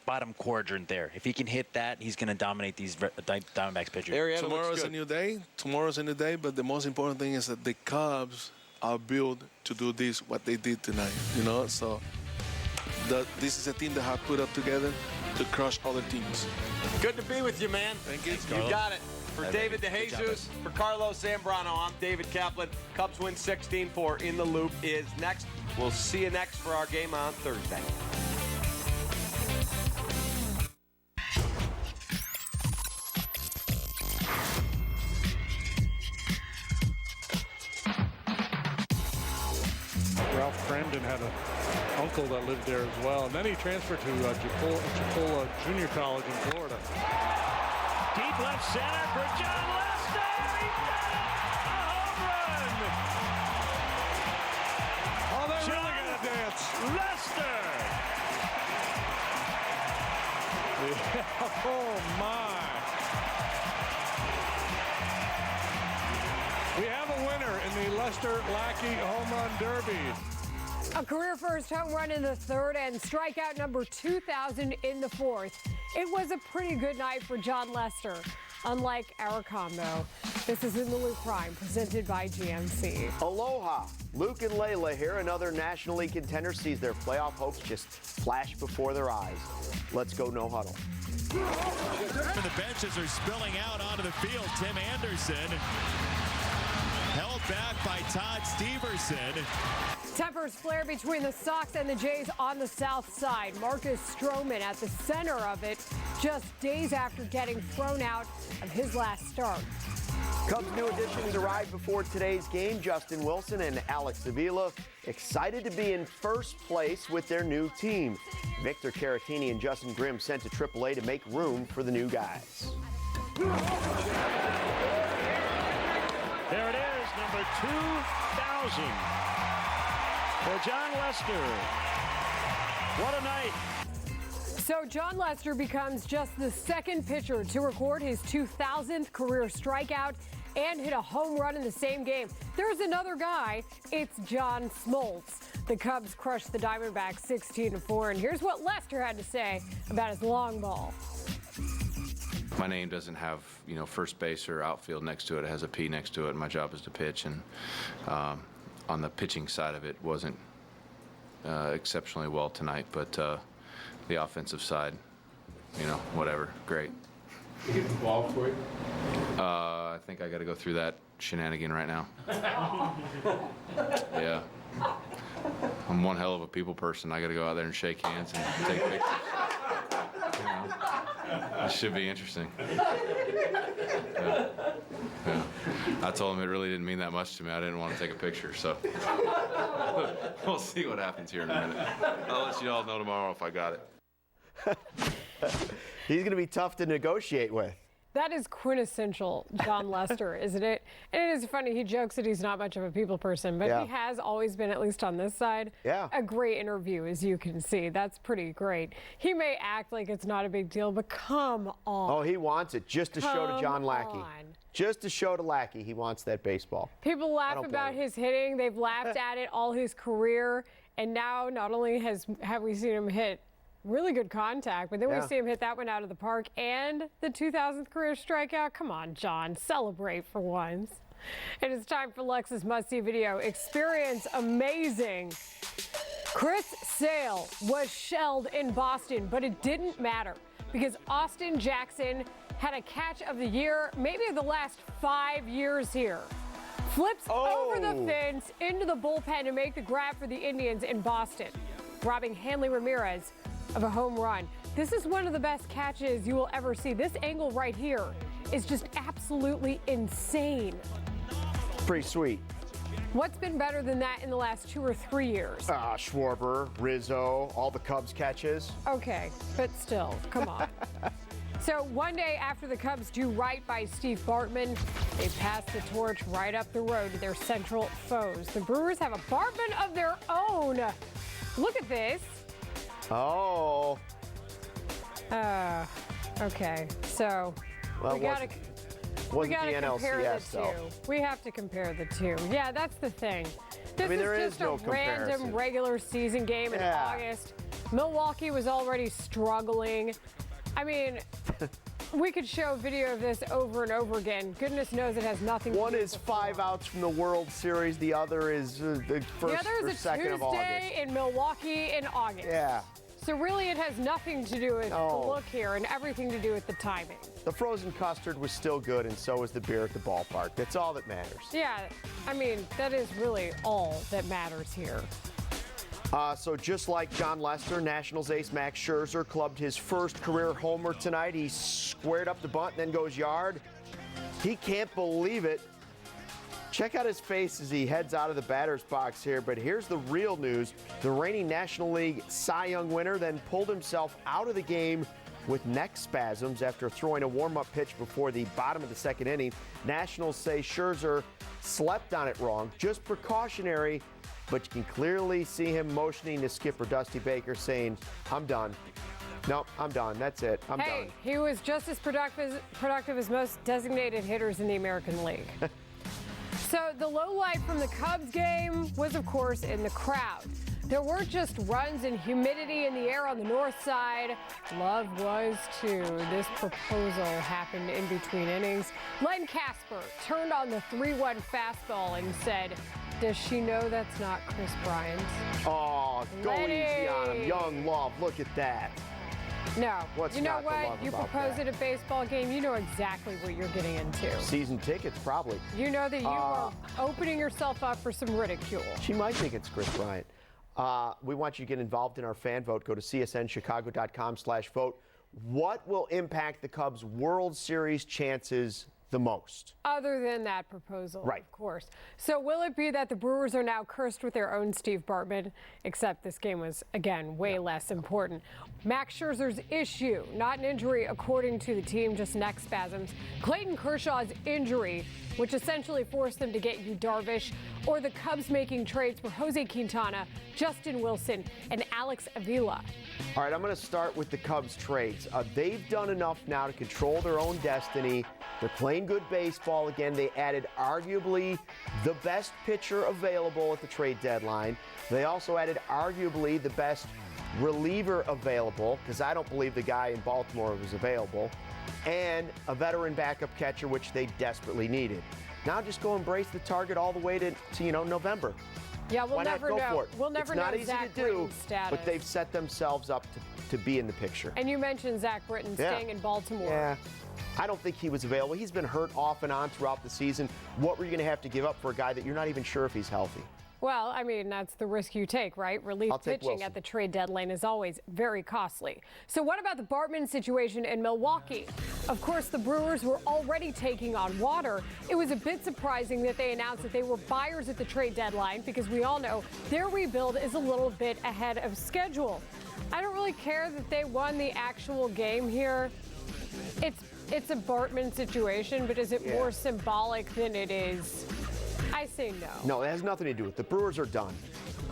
bottom quadrant there. If he can hit that, he's going to dominate these Diamondbacks pitchers. Tomorrow's a new day. Tomorrow's a new day, but the most important thing is that the Cubs are built to do this, what they did tonight, you know? So this is a team that have put up together to crush other teams. Good to be with you, man. Thank you. You got it. For David DeJesus, for Carlos Zambrano, I'm David Kaplan. Cubs win 16-4. In the Loop is next. We'll see you next for our game on Thursday. Ralph Cramden had an uncle that lived there as well. And then he transferred to Chipola Junior College in Florida. Deep left center for John Lester. He got it! A home run! Oh, they're really going to dance. Lester! Oh, my. We have a winner in the Lester Lackey Home Run Derby. A career first home run in the third and strikeout number 2,000 in the fourth. It was a pretty good night for John Lester. Unlike our combo, this is In the Loop Prime, presented by GMC. Aloha. Luke and Layla here. Another National League contender sees their playoff hopes just flash before their eyes. Let's go no huddle. The benches are spilling out onto the field. Tim Anderson held back by Todd Steverson. Tempers flare between the Sox and the Jays on the south side. Marcus Stroman at the center of it just days after getting thrown out of his last start. Cubs' new additions arrived before today's game. Justin Wilson and Alex Avila excited to be in first place with their new team. Victor Caratini and Justin Grimm sent to AAA to make room for the new guys. There it is, number 2,000 for John Lester. What a night. So John Lester becomes just the second pitcher to record his 2,000th career strikeout and hit a home run in the same game. There's another guy. It's John Smoltz. The Cubs crushed the Diamondbacks 16-4, and here's what Lester had to say about his long ball. My name doesn't have, first base or outfield next to it. It has a P next to it. My job is to pitch, and on the pitching side of it wasn't exceptionally well tonight, but the offensive side, whatever, great. You get the ball for you? I think I got to go through that shenanigan right now. Yeah. I'm one hell of a people person. I got to go out there and shake hands and take pictures. It should be interesting. Yeah. I told him it really didn't mean that much to me. I didn't want to take a picture, so we'll see what happens here in a minute. I'll let you all know tomorrow if I got it. He's going to be tough to negotiate with. That is quintessential John Lester, isn't it? And it is funny, he jokes that he's not much of a people person, but he has always been, at least on this side, a great interview, as you can see. That's pretty great. He may act like it's not a big deal, but come on. Oh, he wants it just to show to John Lackey. Just to show to Lackey he wants that baseball. People laugh about his hitting. They've laughed at it all his career. And now not only have we seen him hit really good contact, but then we see him hit that one out of the park and the 2000th career strikeout. Come on, John, celebrate for once. And it's time for Lex's must-see video. Experience amazing. Chris Sale was shelled in Boston, but it didn't matter because Austin Jackson had a catch of the year, maybe of the last 5 years here. Flips over the fence into the bullpen to make the grab for the Indians in Boston, robbing Hanley Ramirez of a home run. This is one of the best catches you will ever see. This angle right here is just absolutely insane. Pretty sweet. What's been better than that in the last 2 or 3 years? Schwarber, Rizzo, all the Cubs catches. Okay, but still, come on. So one day after the Cubs do right by Steve Bartman, they pass the torch right up the road to their central foes. The Brewers have a Bartman of their own. Look at this. Oh. Okay, so we gotta compare the two. We have to compare the two. Yeah, that's the thing. This is just a random regular season game in August. Milwaukee was already struggling. I mean, we could show video of this over and over again. Goodness knows it has nothing to do with One is 5 outs from the World Series. The other is the first or second of August. The other is a Tuesday in Milwaukee in August. Yeah. So really it has nothing to do with the look here and everything to do with the timing. The frozen custard was still good, and so was the beer at the ballpark. That's all that matters. Yeah, I mean, that is really all that matters here. So just like John Lester, Nationals ace Max Scherzer clubbed his first career homer tonight. He squared up the bunt and then goes yard. He can't believe it. Check out his face as he heads out of the batter's box here. But here's the real news. The reigning National League Cy Young winner then pulled himself out of the game with neck spasms after throwing a warm-up pitch before the bottom of the second inning. Nationals say Scherzer slept on it wrong, just precautionary, but you can clearly see him motioning to skipper Dusty Baker saying, I'm done. Nope, I'm done. That's it. I'm done. He was just as productive as most designated hitters in the American League. So the low light from the Cubs game was, of course, in the crowd. There weren't just runs and humidity in the air on the north side. Love was, too. This proposal happened in between innings. Len Casper turned on the 3-1 fastball and said, does she know that's not Chris Bryant? Oh, go easy on him. Young Love, look at that. No. What's you know not to what? love You about propose that? at a baseball game, you know exactly what you're getting into. Season tickets, probably. You know that you are opening yourself up for some ridicule. She might think it's Chris Bryant. We want you to get involved in our fan vote. Go to csnchicago.com/vote. What will impact the Cubs' World Series chances the most? Other than that proposal, right, of course. So will it be that the Brewers are now cursed with their own Steve Bartman? Except this game was, again, way less important. Max Scherzer's issue, not an injury according to the team, just neck spasms. Clayton Kershaw's injury, which essentially forced them to get Yu Darvish, or the Cubs making trades for Jose Quintana, Justin Wilson, and Alex Avila. All right, I'm going to start with the Cubs trades. They've done enough now to control their own destiny. They're playing good baseball again. They added arguably the best pitcher available at the trade deadline. They also added arguably the best reliever available, because I don't believe the guy in Baltimore was available, and a veteran backup catcher, which they desperately needed. Now just go embrace the target all the way to November. Yeah, we'll Why never not go know. for it? We'll never it's know not easy Zach to do, Britton's status. but they've set themselves up to be in the picture. And you mentioned Zach Britton staying in Baltimore. Yeah. I don't think he was available. He's been hurt off and on throughout the season. What were you going to have to give up for a guy that you're not even sure if he's healthy? Well, I mean, that's the risk you take, right? Relief pitching at the trade deadline is always very costly. So what about the Bartman situation in Milwaukee? Of course, the Brewers were already taking on water. It was a bit surprising that they announced that they were buyers at the trade deadline, because we all know their rebuild is a little bit ahead of schedule. I don't really care that they won the actual game here. It's a Bartman situation, but is it more symbolic than it is? I say no. No, it has nothing to do with it. The Brewers are done.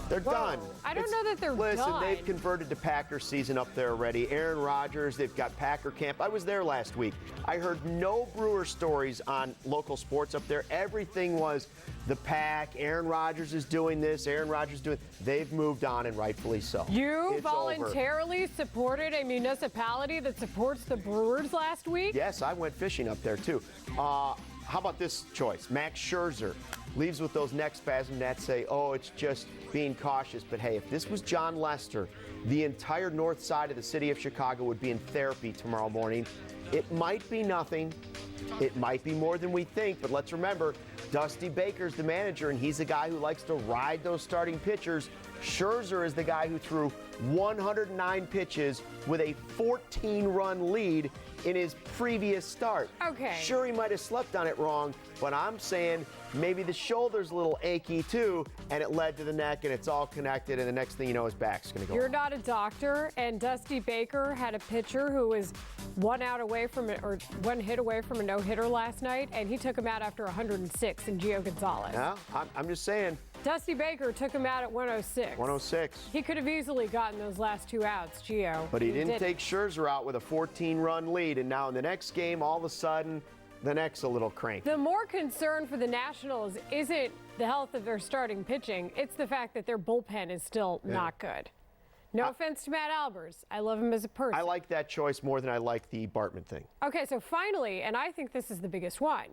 They're done. I don't know that they're done. Listen, they've converted to Packer season up there already. Aaron Rodgers, they've got Packer camp. I was there last week. I heard no Brewer stories on local sports up there. Everything was the Pack. Aaron Rodgers is doing this. Aaron Rodgers is doing. They've moved on, and rightfully so. You It's voluntarily supported a municipality that supports the Brewers last week? Yes, I went fishing up there too. How about this choice? Max Scherzer leaves with those neck spasms that say, oh, it's just being cautious. But hey, if this was John Lester, the entire north side of the city of Chicago would be in therapy tomorrow morning. It might be nothing. It might be more than we think. But let's remember, Dusty Baker's the manager, and he's the guy who likes to ride those starting pitchers. Scherzer is the guy who threw 109 pitches with a 14-run lead in his previous start. Okay. Sure, he might have slept on it wrong, but I'm saying maybe the shoulder's a little achy too, and it led to the neck, and it's all connected, and the next thing you know, his back's going to go. You're not a doctor, and Dusty Baker had a pitcher who was one hit away from a no-hitter last night, and he took him out after 106 in Gio Gonzalez. Yeah, I'm just saying. Dusty Baker took him out at 106. 106. He could have easily gotten those last 2 outs, Gio. But he didn't take Scherzer out with a 14-run lead, and now in the next game, all of a sudden, the neck's a little cranky. The more concern for the Nationals isn't the health of their starting pitching. It's the fact that their bullpen is still not good. No offense to Matt Albers. I love him as a person. I like that choice more than I like the Bartman thing. Okay, so finally, and I think this is the biggest one,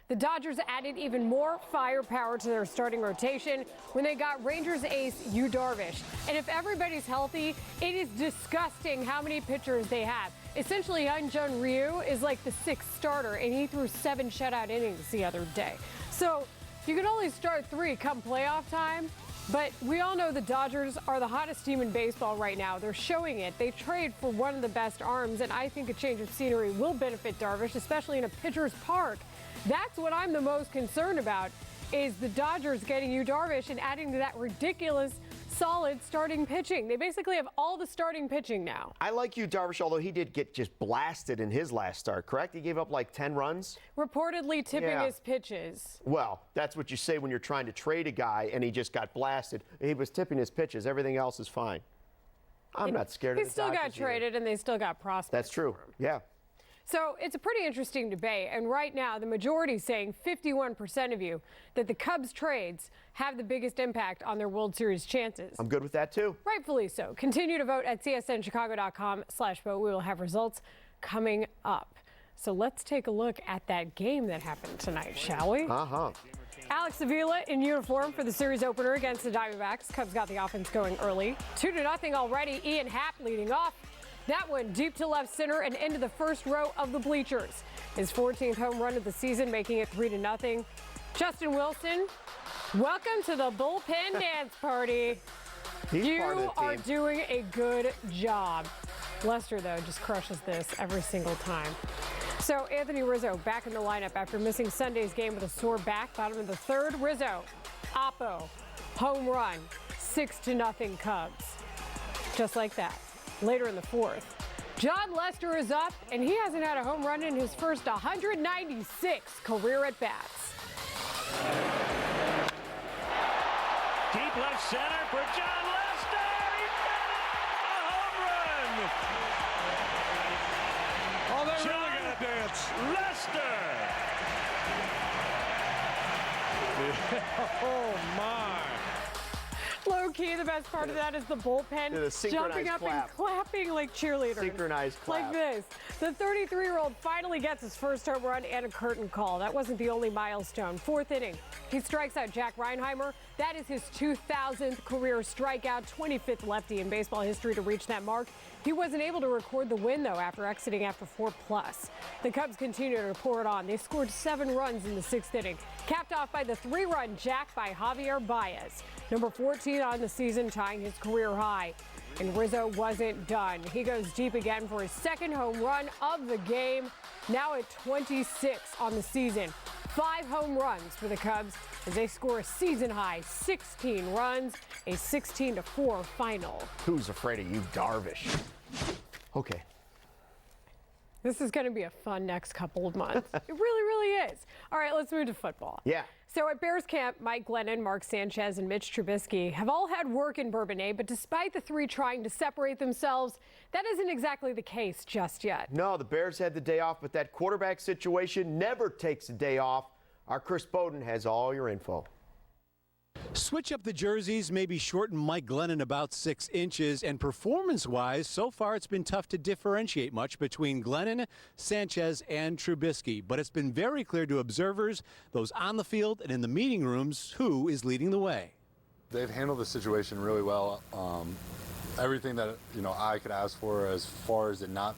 the Dodgers added even more firepower to their starting rotation when they got Rangers ace Yu Darvish. And if everybody's healthy, it is disgusting how many pitchers they have. Essentially, Hyun-Jun Ryu is like the 6th starter, and he threw 7 shutout innings the other day. So you can only start 3 come playoff time. But we all know the Dodgers are the hottest team in baseball right now. They're showing it. They trade for one of the best arms, and I think a change of scenery will benefit Darvish, especially in a pitcher's park. That's what I'm the most concerned about, is the Dodgers getting Yu Darvish and adding to that ridiculous, solid starting pitching. They basically have all the starting pitching now. I like Yu Darvish, although he did get just blasted in his last start, correct? He gave up like 10 runs? Reportedly tipping his pitches. Well, that's what you say when you're trying to trade a guy and he just got blasted. He was tipping his pitches. Everything else is fine. I'm not scared of the Dodgers. He still got traded, and they still got prospects. That's true, yeah. So it's a pretty interesting debate, and right now the majority is saying, 51% of you, that the Cubs trades have the biggest impact on their World Series chances. I'm good with that too. Rightfully so. Continue to vote at csnchicago.com/vote. We will have results coming up. So let's take a look at that game that happened tonight, shall we? Alex Avila in uniform for the series opener against the Diamondbacks. Cubs got the offense going early. 2-0 already. Ian Happ leading off. That one deep to left center and into the first row of the bleachers. His 14th home run of the season, making it 3-0. Justin Wilson, welcome to the bullpen dance party. You are doing a good job. Lester, though, just crushes this every single time. So Anthony Rizzo back in the lineup after missing Sunday's game with a sore back. Bottom of the 3rd, Rizzo, Oppo, home run, 6-0 Cubs. Just like that. Later in the 4th, John Lester is up, and he hasn't had a home run in his first 196 career at-bats. Deep left center for John Lester. He got it! A home run! Oh, they're really going to dance. Lester! Oh, my. Low key, the best part of that is the bullpen jumping up and clapping like cheerleaders. Synchronized clap. Like this. The 33-year-old finally gets his first home run and a curtain call. That wasn't the only milestone. 4th inning, he strikes out Jack Reinheimer. That is his 2,000th career strikeout, 25th lefty in baseball history to reach that mark. He wasn't able to record the win, though, after exiting after 4+. The Cubs continue to pour it on. They scored 7 runs in the 6th inning, capped off by the 3-run jack by Javier Baez, number 14 on the season, tying his career high. And Rizzo wasn't done. He goes deep again for his 2nd home run of the game, now at 26 on the season. 5 home runs for the Cubs as they score a season-high 16 runs, a 16-4 final. Who's afraid of you, Darvish? Okay. This is going to be a fun next couple of months. It really, really really is. All right, let's move to football. Yeah. So at Bears camp, Mike Glennon, Mark Sanchez, and Mitch Trubisky have all had work in Bourbonnais, but despite the three trying to separate themselves, that isn't exactly the case just yet. No, the Bears had the day off, but that quarterback situation never takes a day off. Our Chris Bowden has all your info. Switch up the jerseys, maybe shorten Mike Glennon about 6 inches, and performance-wise, so far it's been tough to differentiate much between Glennon, Sanchez, and Trubisky. But it's been very clear to observers, those on the field and in the meeting rooms, who is leading the way. They've handled the situation really well. Everything that I could ask for as far as it not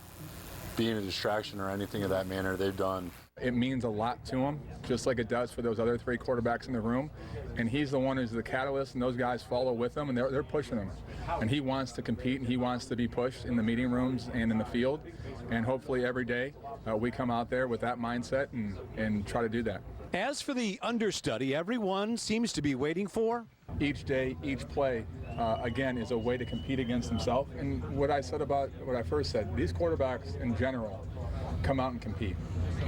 being a distraction or anything of that manner, they've done. It means a lot to him, just like it does for those other 3 quarterbacks in the room. And he's the one who's the catalyst, and those guys follow with him, and they're pushing him. And he wants to compete, and he wants to be pushed in the meeting rooms and in the field. And hopefully every day we come out there with that mindset and try to do that. As for the understudy, everyone seems to be waiting for? Each day, each play, again, is a way to compete against himself. And what I said about what I first said, these quarterbacks in general come out and compete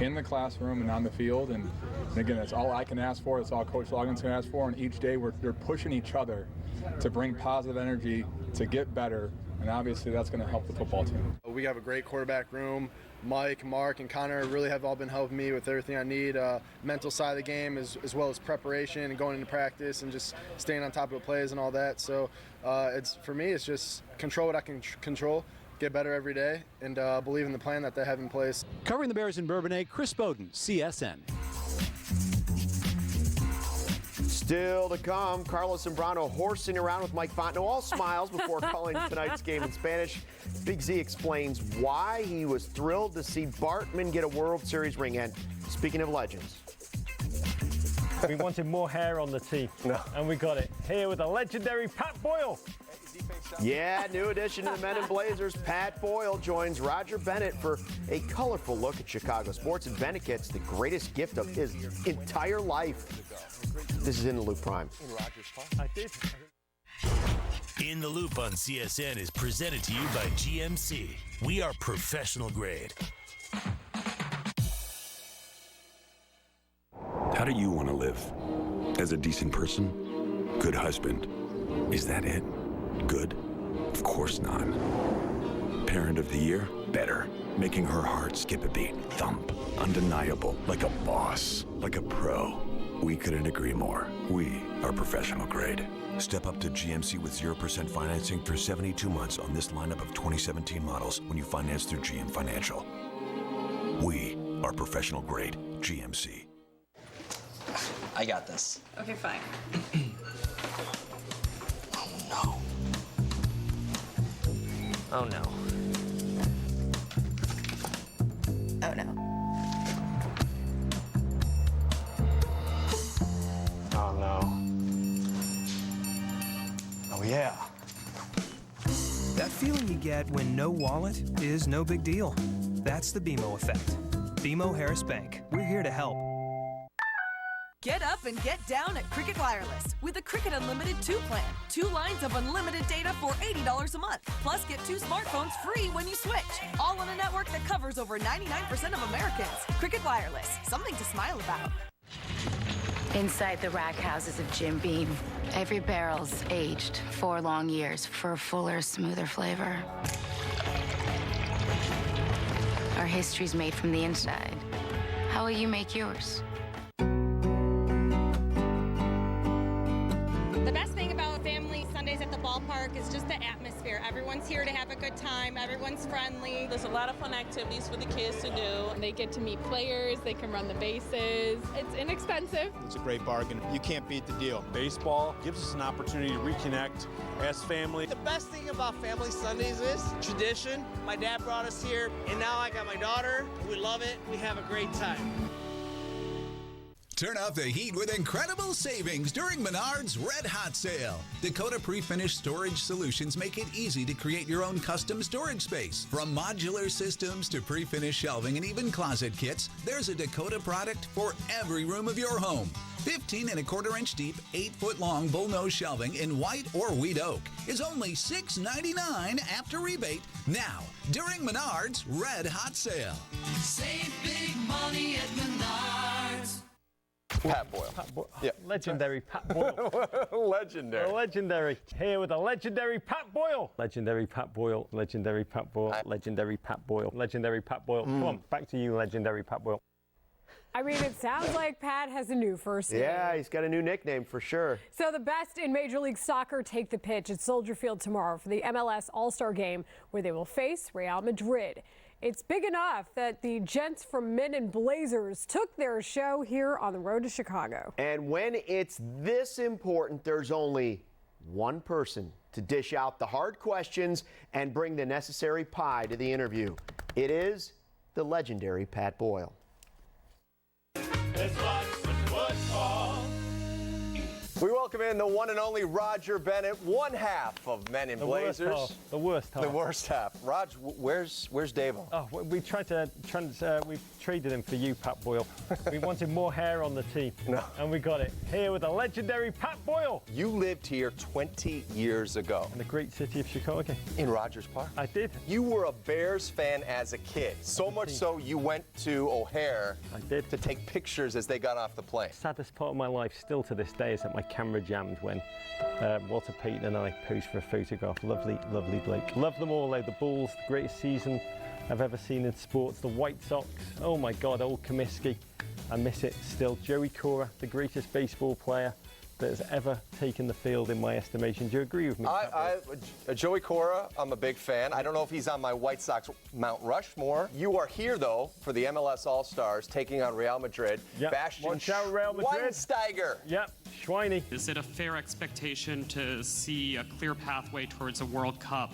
in the classroom and on the field. And again, that's all I can ask for. It's all Coach Logan's can ask for. And each day they're pushing each other to bring positive energy, to get better. And obviously that's going to help the football team. We have a great quarterback room. Mike, Mark, and Connor really have all been helping me with everything I need. Mental side of the game as well as preparation and going into practice and just staying on top of the plays and all that. So for me, it's just control what I can control, get better every day, and believe in the plan that they have in place. Covering the Bears in Bourbonnais, Chris Bowden, CSN. Still to come, Carlos Zambrano horsing around with Mike Fontenot, all smiles before calling tonight's game in Spanish. Big Z explains why he was thrilled to see Bartman get a World Series ring. And speaking of legends, we wanted more hair on the tee, and we got it. Here with the legendary Pat Boyle. Yeah, new addition to the Men in Blazers, Pat Boyle joins Roger Bennett for a colorful look at Chicago sports, and Bennett gets the greatest gift of his entire life. This is In the Loop Prime. I did. In the Loop on CSN is presented to you by GMC. We are professional grade. How do you want to live? As a decent person? Good husband? Is that it? Good? Of course not. Parent of the year? Better. Making her heart skip a beat. Thump. Undeniable. Like a boss. Like a pro. We couldn't agree more. We are professional grade. Step up to GMC with 0% financing through 72 months on this lineup of 2017 models when you finance through GM Financial. We are professional grade GMC. I got this. Okay, fine. Oh no. Oh no. Oh no. Oh yeah. That feeling you get when no wallet is no big deal. That's the BMO effect. BMO Harris Bank. We're here to help. Get up and get down at Cricket Wireless with the Cricket Unlimited 2 plan. 2 lines of unlimited data for $80 a month. Plus, get 2 smartphones free when you switch. All on a network that covers over 99% of Americans. Cricket Wireless, something to smile about. Inside the rack houses of Jim Beam, every barrel's aged 4 long years for a fuller, smoother flavor. Our history's made from the inside. How will you make yours? The best thing about family Sundays at the ballpark is just the atmosphere. Everyone's here to have a good time. Everyone's friendly. There's a lot of fun activities for the kids to do. They get to meet players. They can run the bases. It's inexpensive. It's a great bargain. You can't beat the deal. Baseball gives us an opportunity to reconnect as family. The best thing about Family Sundays is tradition. My dad brought us here, and now I got my daughter. We love it. We have a great time. Turn off the heat with incredible savings during Menards Red Hot Sale. Dakota Pre-Finished Storage Solutions make it easy to create your own custom storage space. From modular systems to pre-finished shelving and even closet kits, there's a Dakota product for every room of your home. 15.25-inch deep, 8-foot long bullnose shelving in white or wheat oak is only $6.99 after rebate now during Menards Red Hot Sale. Save big money at Menards. Pat Boyle. Yeah. Legendary Pat Boyle. Legendary. Legendary. Here with the legendary Pat Boyle. Legendary Pat Boyle. Legendary Pat Boyle. Legendary Pat Boyle. Legendary Pat Boyle. Come on, back to you, legendary Pat Boyle. I mean, it sounds like Pat has a new first name. Yeah, he's got a new nickname for sure. So the best in Major League Soccer take the pitch at Soldier Field tomorrow for the MLS All-Star Game, where they will face Real Madrid. It's big enough that the gents from Men in Blazers took their show here on the road to Chicago. And when it's this important, there's only one person to dish out the hard questions and bring the necessary pie to the interview. It is the legendary Pat Boyle. Let's watch some football. We welcome in the one and only Roger Bennett, one half of Men in Blazers. The worst half. The worst half. Rog, where's Davo? Oh, we tried to we've traded him for you, Pat Boyle. We wanted more hair on the team. No. And we got it. Here with the legendary Pat Boyle. You lived here 20 years ago. In the great city of Chicago. In Rogers Park? I did. You were a Bears fan as a kid. So much so you went to O'Hare to take pictures as they got off the plane. Saddest part of my life still to this day is that my camera jammed when Walter Payton and I posed for a photograph. Lovely, lovely bloke. Love them all though. The Bulls, the greatest season I've ever seen in sports. The White Sox, oh my God, old Comiskey. I miss it still. Joey Cora, the greatest baseball player that has ever taken the field in my estimation. Do you agree with me? Joey Cora, I'm a big fan. I don't know if he's on my White Sox Mount Rushmore. You are here, though, for the MLS All-Stars, taking on Real Madrid. Yep. Bastion Watch out, Real Madrid. Schweinsteiger. Yep, Schweiny. Is it a fair expectation to see a clear pathway towards a World Cup?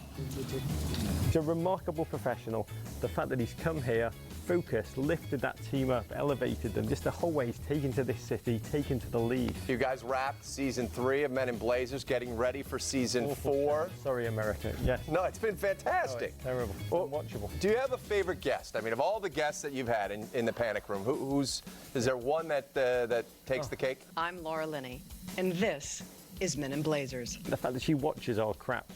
He's a remarkable professional. The fact that he's come here, focused, lifted that team up, elevated them, just the whole way he's taken to this city, taken to the league. You guys wrapped season 3 of Men in Blazers, getting ready for season 4. Sorry, America. Yes. No, it's been fantastic. Oh, it's terrible. Unwatchable. Do you have a favorite guest? I mean, of all the guests that you've had in the Panic Room, is there one that takes the cake? I'm Laura Linney, and this is Men in Blazers. The fact that she watches our crap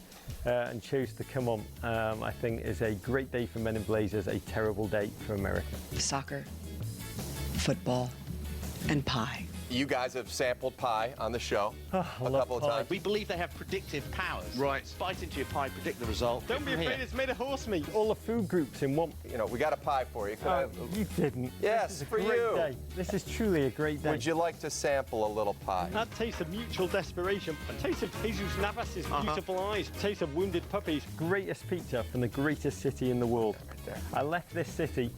and chose to come on, I think is a great day for Men in Blazers, a terrible day for America. Soccer, football, and pie. You guys have sampled pie on the show a couple of times. We believe they have predictive powers. Right. Bite into your pie, predict the result. Don't be afraid, it's made of horse meat. All the food groups in one. You know, we got a pie for you. You didn't. Yes, for you. Day. This is truly a great day. Would you like to sample a little pie? That taste of mutual desperation. A taste of Jesus Navas's beautiful eyes. A taste of wounded puppies. Greatest pizza from the greatest city in the world. Right there. I left this city,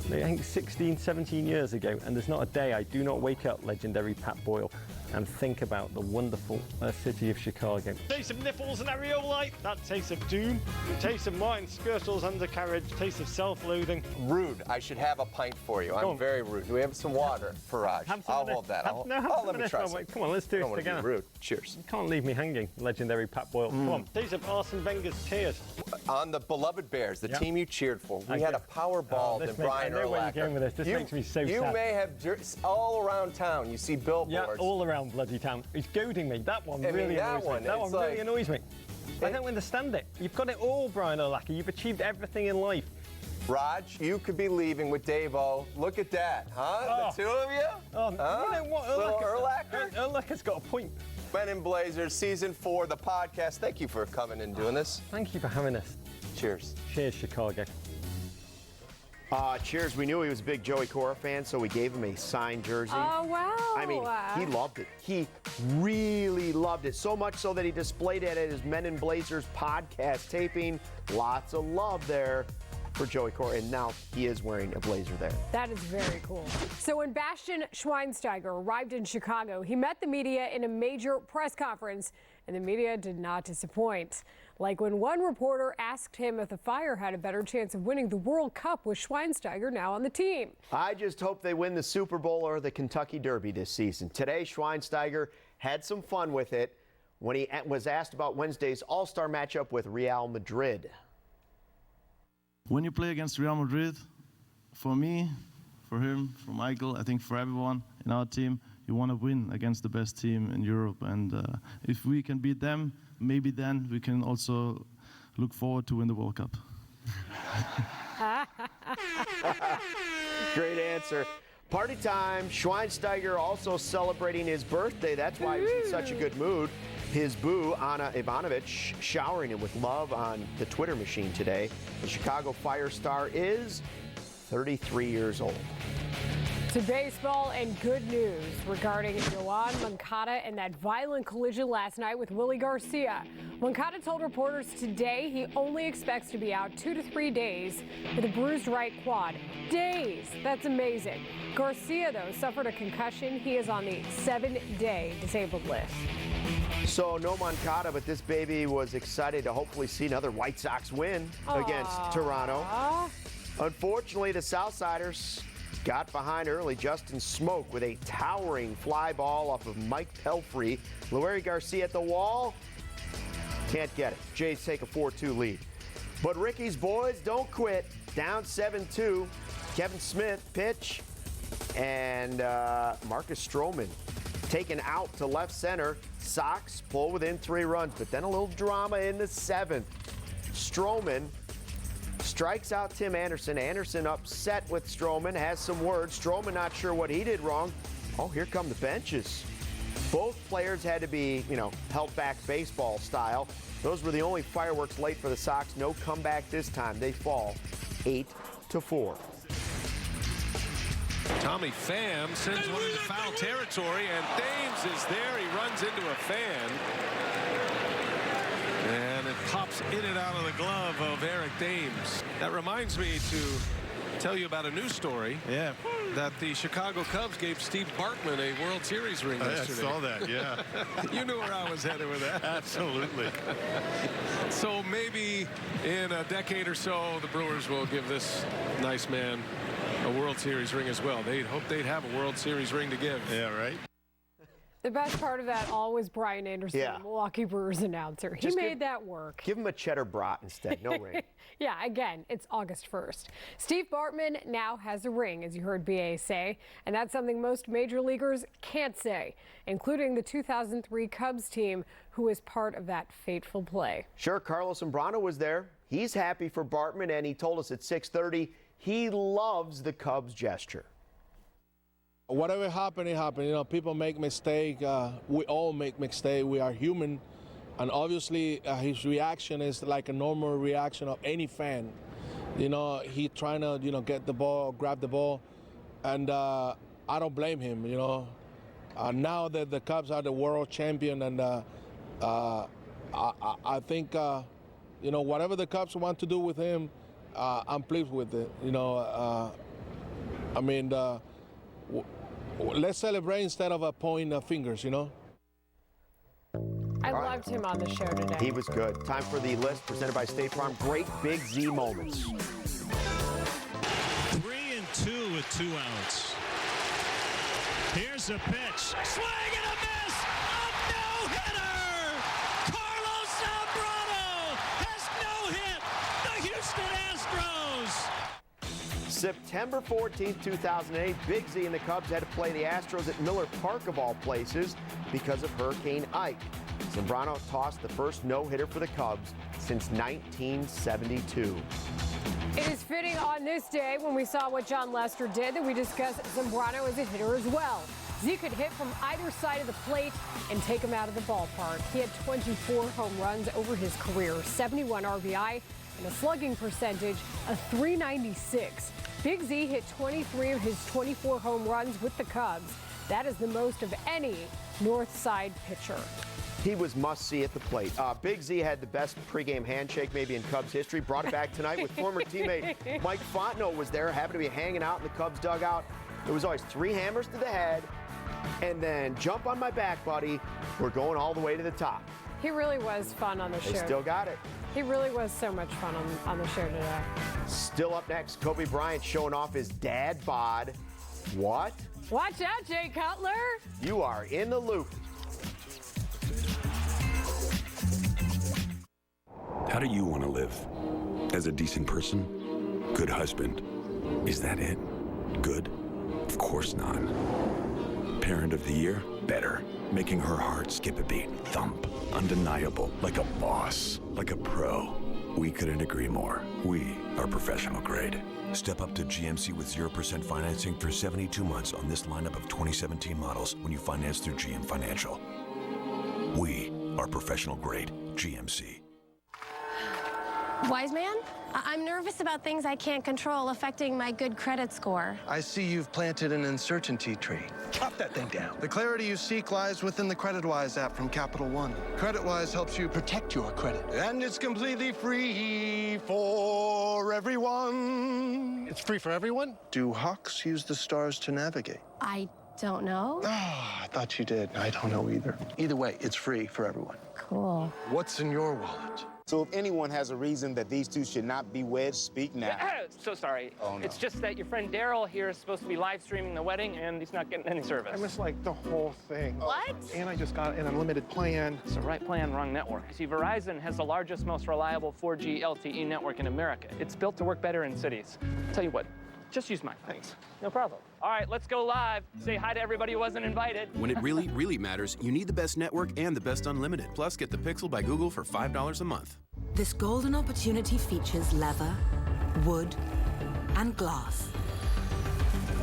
I think 16, 17 years ago, and there's not a day I do not wake up, legendary Pat Boyle, and think about the wonderful city of Chicago. Taste of nipples and areolae, that taste of doom, taste of mine, skirtles, undercarriage, taste of self-loathing. Rude. I should have a pint for you. I'm very rude. Do we have some water for Raj? I'll hold that. Let me try some. Come on, let's do it together. Be rude. Cheers. You can't leave me hanging, legendary Pat Boyle. Come on. Taste of Arsene Wenger's tears. On the beloved Bears, the team you cheered for, we had a power ball in Brian Urlacher. I know where you're going with this. This makes me so sad. You may have all around town. You see billboards. Yeah, all around bloody town. He's goading me. That one really annoys me. That one really annoys me. I don't understand it. You've got it all, Brian Urlacher. You've achieved everything in life. Raj, you could be leaving with Davo. Look at that, huh? The two of you? Oh, you know what? Urlacher? Urlacher's got a point. Men in Blazers, season 4, the podcast. Thank you for coming and doing this. Thank you for having us. Cheers. Cheers, Chicago. Cheers. We knew he was a big Joey Cora fan, so we gave him a signed jersey. Oh, wow. I mean, he loved it. He really loved it. So much so that he displayed it at his Men in Blazers podcast taping. Lots of love there for Joey Cora, and now he is wearing a blazer there. That is very cool. So when Bastion Schweinsteiger arrived in Chicago, he met the media in a major press conference, and the media did not disappoint. Like when one reporter asked him if the Fire had a better chance of winning the World Cup with Schweinsteiger now on the team. I just hope they win the Super Bowl or the Kentucky Derby this season. Today, Schweinsteiger had some fun with it when he was asked about Wednesday's All-Star matchup with Real Madrid. When you play against Real Madrid, for me, for him, for Michael, I think for everyone in our team, you want to win against the best team in Europe. And if we can beat them, maybe then we can also look forward to win the World Cup. Great answer. Party time. Schweinsteiger also celebrating his birthday. That's why he was in such a good mood. His boo, Anna Ivanovic, showering him with love on the Twitter machine today. The Chicago Fire star is 33 years old. To baseball and good news regarding Yoan Moncada and that violent collision last night with Willie Garcia. Moncada told reporters today he only expects to be out 2 to 3 days with a bruised right quad. Days! That's amazing. Garcia, though, suffered a concussion. He is on the 7-day disabled list. So no Moncada, but this baby was excited to hopefully see another White Sox win against Toronto. Unfortunately, the Southsiders got behind early. Justin Smoke with a towering fly ball off of Mike Pelfrey. Lueri Garcia at the wall. Can't get it. Jays take a 4-2 lead. But Ricky's boys don't quit. Down 7-2. Kevin Smith pitch. And Marcus Stroman taken out to left center. Sox pull within 3 runs. But then a little drama in the 7th. Stroman strikes out Tim Anderson. Anderson upset with Stroman, has some words. Stroman not sure what he did wrong. Oh, here come the benches. Both players had to be, held back baseball style. Those were the only fireworks late for the Sox. No comeback this time. They fall 8-4. Tommy Pham sends one into foul territory, and Thames is there. He runs into a fan. And it pops in and out of the glove of Eric Thames. That reminds me to tell you about a news story. Yeah. That the Chicago Cubs gave Steve Bartman a World Series ring yesterday. I saw that, yeah. You knew where I was headed with that. Absolutely. So maybe in a decade or so, the Brewers will give this nice man a World Series ring as well. They'd hope they'd have a World Series ring to give. Yeah, right. The best part of that all was Brian Anderson, the Milwaukee Brewers announcer. He made that work. Give him a cheddar brat instead. No ring. Yeah, again, it's August 1st. Steve Bartman now has a ring, as you heard BA say, and that's something most major leaguers can't say, including the 2003 Cubs team, who was part of that fateful play. Sure, Carlos Zambrano was there. He's happy for Bartman, and he told us at 6:30 he loves the Cubs gesture. Whatever happened, it happened. People make mistakes. We all make mistakes. We are human. And obviously, his reaction is like a normal reaction of any fan. He trying to, get the ball, grab the ball. And I don't blame him, Now that the Cubs are the world champion, and I think, whatever the Cubs want to do with him, I'm pleased with it. Let's celebrate instead of pointing fingers, I loved him on the show today. He was good. Time for the list presented by State Farm. Great Big Z moments. 3-2 with 2 outs. Here's a pitch. Swing and a miss! A no-hitter! Carlos Zambrano has no-hit the Houston Astros! September 14th, 2008, Big Z and the Cubs had to play the Astros at Miller Park, of all places, because of Hurricane Ike. Zambrano tossed the first no-hitter for the Cubs since 1972. It is fitting on this day, when we saw what John Lester did, that we discuss Zambrano as a hitter as well. Z could hit from either side of the plate and take him out of the ballpark. He had 24 home runs over his career, 71 RBI, and a slugging percentage of .396. Big Z hit 23 of his 24 home runs with the Cubs. That is the most of any North Side pitcher. He was must-see at the plate. Big Z had the best pregame handshake maybe in Cubs history. Brought it back tonight with former teammate Mike Fontenot was there. Happened to be hanging out in the Cubs dugout. There was always 3 hammers to the head, and then jump on my back, buddy. We're going all the way to the top. He really was fun on the show. They still got it. He really was so much fun on the show today. Still up next, Kobe Bryant showing off his dad bod. What? Watch out, Jay Cutler. You are in the loop. How do you want to live? As a decent person? Good husband? Is that it? Good? Of course not. Parent of the year? Better. Making her heart skip a beat. Thump. Undeniable. Like a boss. Like a pro. We couldn't agree more. We are professional grade. Step up to GMC with 0% financing through 72 months on this lineup of 2017 models when you finance through GM Financial. We are professional grade GMC. Wise man, I'm nervous about things I can't control affecting my good credit score. I see you've planted an uncertainty tree. Chop that thing down. The clarity you seek lies within the CreditWise app from Capital One. CreditWise helps you protect your credit. And it's completely free for everyone. It's free for everyone? Do hawks use the stars to navigate? I don't know. Ah, I thought you did. I don't know either. Either way, it's free for everyone. Cool. What's in your wallet? So if anyone has a reason that these two should not be wed, speak now. So sorry. Oh, no. It's just that your friend Daryl here is supposed to be live streaming the wedding, and he's not getting any service. I missed, like, the whole thing. What? And I just got an unlimited plan. It's the right plan, wrong network. See, Verizon has the largest, most reliable 4G LTE network in America. It's built to work better in cities. Tell you what, just use mine. Thanks. No problem. All right, let's go live. Say hi to everybody who wasn't invited. When it really, really matters, you need the best network and the best unlimited. Plus, get the Pixel by Google for $5 a month. This golden opportunity features leather, wood, and glass.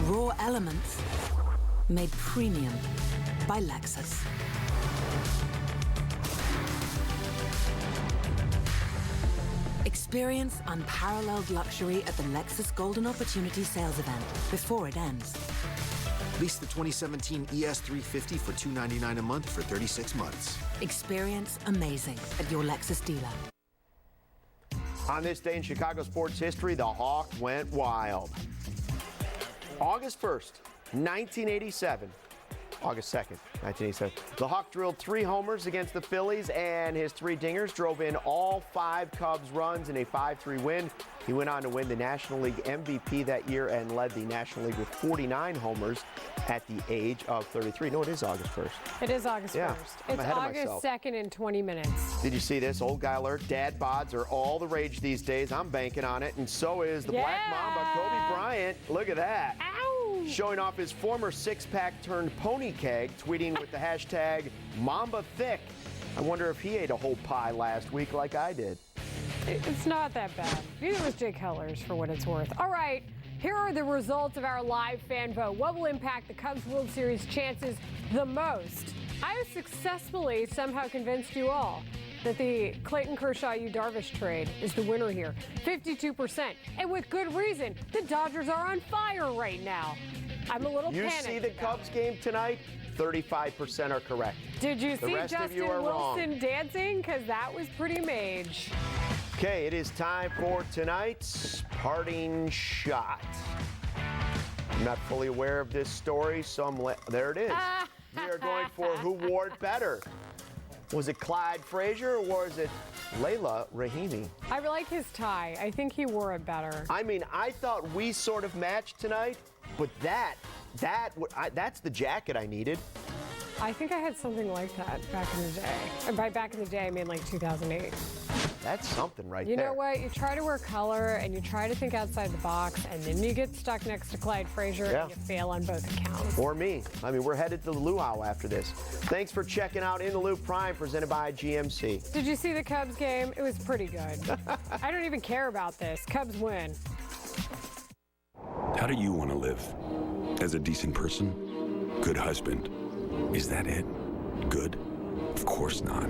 Raw elements made premium by Lexus. Experience unparalleled luxury at the Lexus Golden Opportunity sales event before it ends. Lease the 2017 ES350 for $299 a month for 36 months. Experience amazing at your Lexus dealer. On this day in Chicago sports history, the Hawk went wild. August 1st, 1987. August 2nd, 1987. The Hawk drilled 3 homers against the Phillies, and his 3 dingers drove in all 5 Cubs runs in a 5-3 win. He went on to win the National League MVP that year and led the National League with 49 homers at the age of 33. No, it is August 1st. It is August 1st. I'm It's ahead of August myself. 2nd in 20 minutes. Did you see this? Old guy alert. Dad bods are all the rage these days. I'm banking on it, and so is the Black Mamba, Kobe Bryant. Look at that. Ow! Showing off his former six-pack turned pony keg, tweeting with the hashtag MambaThick. I wonder if he ate a whole pie last week like I did. It's not that bad. Neither was Jake Hellers, for what it's worth. All right, here are the results of our live fan vote. What will impact the Cubs World Series chances the most? I have successfully somehow convinced you all that the Clayton Kershaw-Yu Darvish trade is the winner here. 52%. And with good reason. The Dodgers are on fire right now. I'm a little panicked. You see the Cubs game tonight? 35% are correct. Did you The see rest of you Justin are wrong. Wilson dancing? Because that was pretty mage. Okay, it is time for tonight's parting shot. I'm not fully aware of this story, so there it is. We are going for who wore it better. Was it Clyde Frazier or was it Layla Rahimi? I like his tie. I think he wore it better. I mean, I thought we sort of matched tonight, but that's the jacket I needed. I think I had something like that back in the day. And by back in the day, I mean like 2008. That's something right You there. know what? You try to wear color and you try to think outside the box, and then you get stuck next to Clyde Frazier and you fail on both accounts. Or me. I mean, we're headed to the luau after this. Thanks for checking out In the Loop Prime, presented by GMC. Did you see the Cubs game? It was pretty good. I don't even care about this. Cubs win. How do you want to live? As a decent person? Good husband? Is that it? Good? Of course not.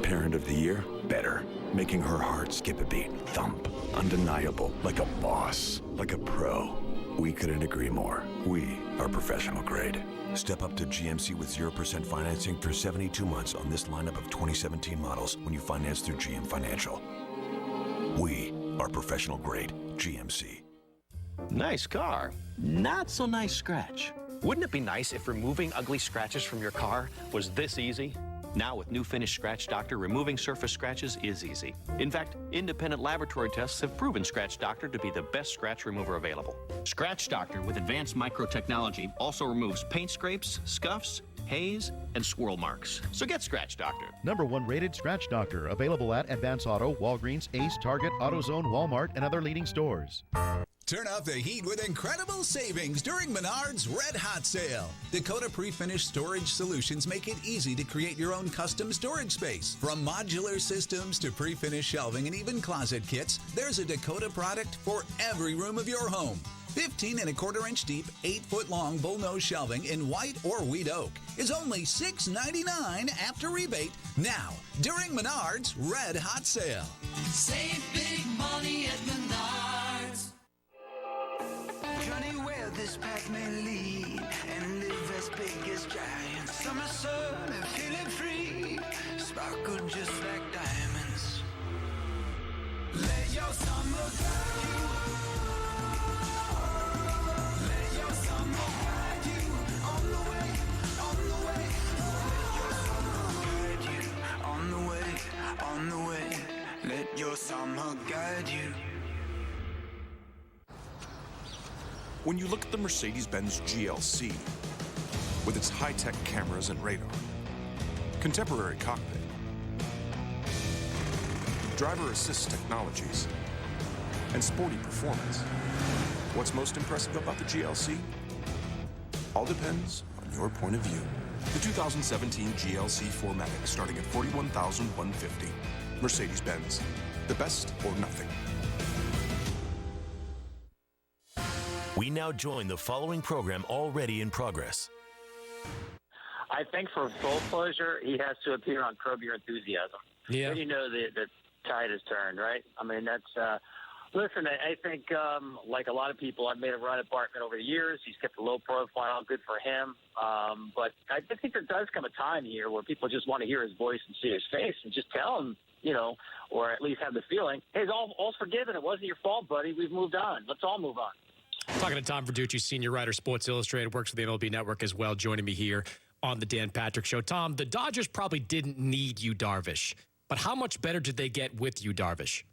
Parent of the year? Better. Making her heart skip a beat. Thump. Undeniable. Like a boss. Like a pro. We couldn't agree more. We are professional grade. Step up to GMC with 0% financing through 72 months on this lineup of 2017 models when you finance through GM Financial. We are professional grade GMC. Nice car. Not so nice scratch. Wouldn't it be nice if removing ugly scratches from your car was this easy? Now with new Finish Scratch Doctor, removing surface scratches is easy. In fact, independent laboratory tests have proven Scratch Doctor to be the best scratch remover available. Scratch Doctor with advanced microtechnology also removes paint scrapes, scuffs, haze, and swirl marks. So get Scratch Doctor. #1 rated Scratch Doctor, available at Advance Auto, Walgreens, Ace, Target, AutoZone, Walmart, and other leading stores. Turn off the heat with incredible savings during Menards Red Hot Sale. Dakota Pre-Finished Storage Solutions make it easy to create your own custom storage space. From modular systems to pre-finished shelving and even closet kits, there's a Dakota product for every room of your home. 15 1/4-inch deep, 8-foot long bullnose shelving in white or wheat oak is only $6.99 after rebate now during Menards Red Hot Sale. Save big money at Menards. Journey where this path may lead and live as big as giants. Summer sun and feeling free, sparkle just like diamonds. Let your summer guide you. Let your summer guide you on the way, on the way. Let your summer guide you on the way, on the way. Let your summer guide you. When you look at the Mercedes-Benz GLC, with its high-tech cameras and radar, contemporary cockpit, driver assist technologies, and sporty performance, what's most impressive about the GLC? All depends on your point of view. The 2017 GLC 4MATIC starting at $41,150. Mercedes-Benz, the best or nothing. We now join the following program already in progress. I think for full closure, he has to appear on Curb Your Enthusiasm. Yeah. Then you know the tide has turned, right? I mean, that's listen, I think like a lot of people, I've made a run at Bartman over the years. He's kept a low profile, good for him. But I think there does come a time here where people just want to hear his voice and see his face and just tell him, you know, or at least have the feeling, hey, it's all's forgiven. It wasn't your fault, buddy. We've moved on. Let's all move on. Talking to Tom Verducci, senior writer, Sports Illustrated, works for the MLB Network as well, joining me here on the Dan Patrick Show. Tom, the Dodgers probably didn't need Yu Darvish, but how much better did they get with Yu Darvish?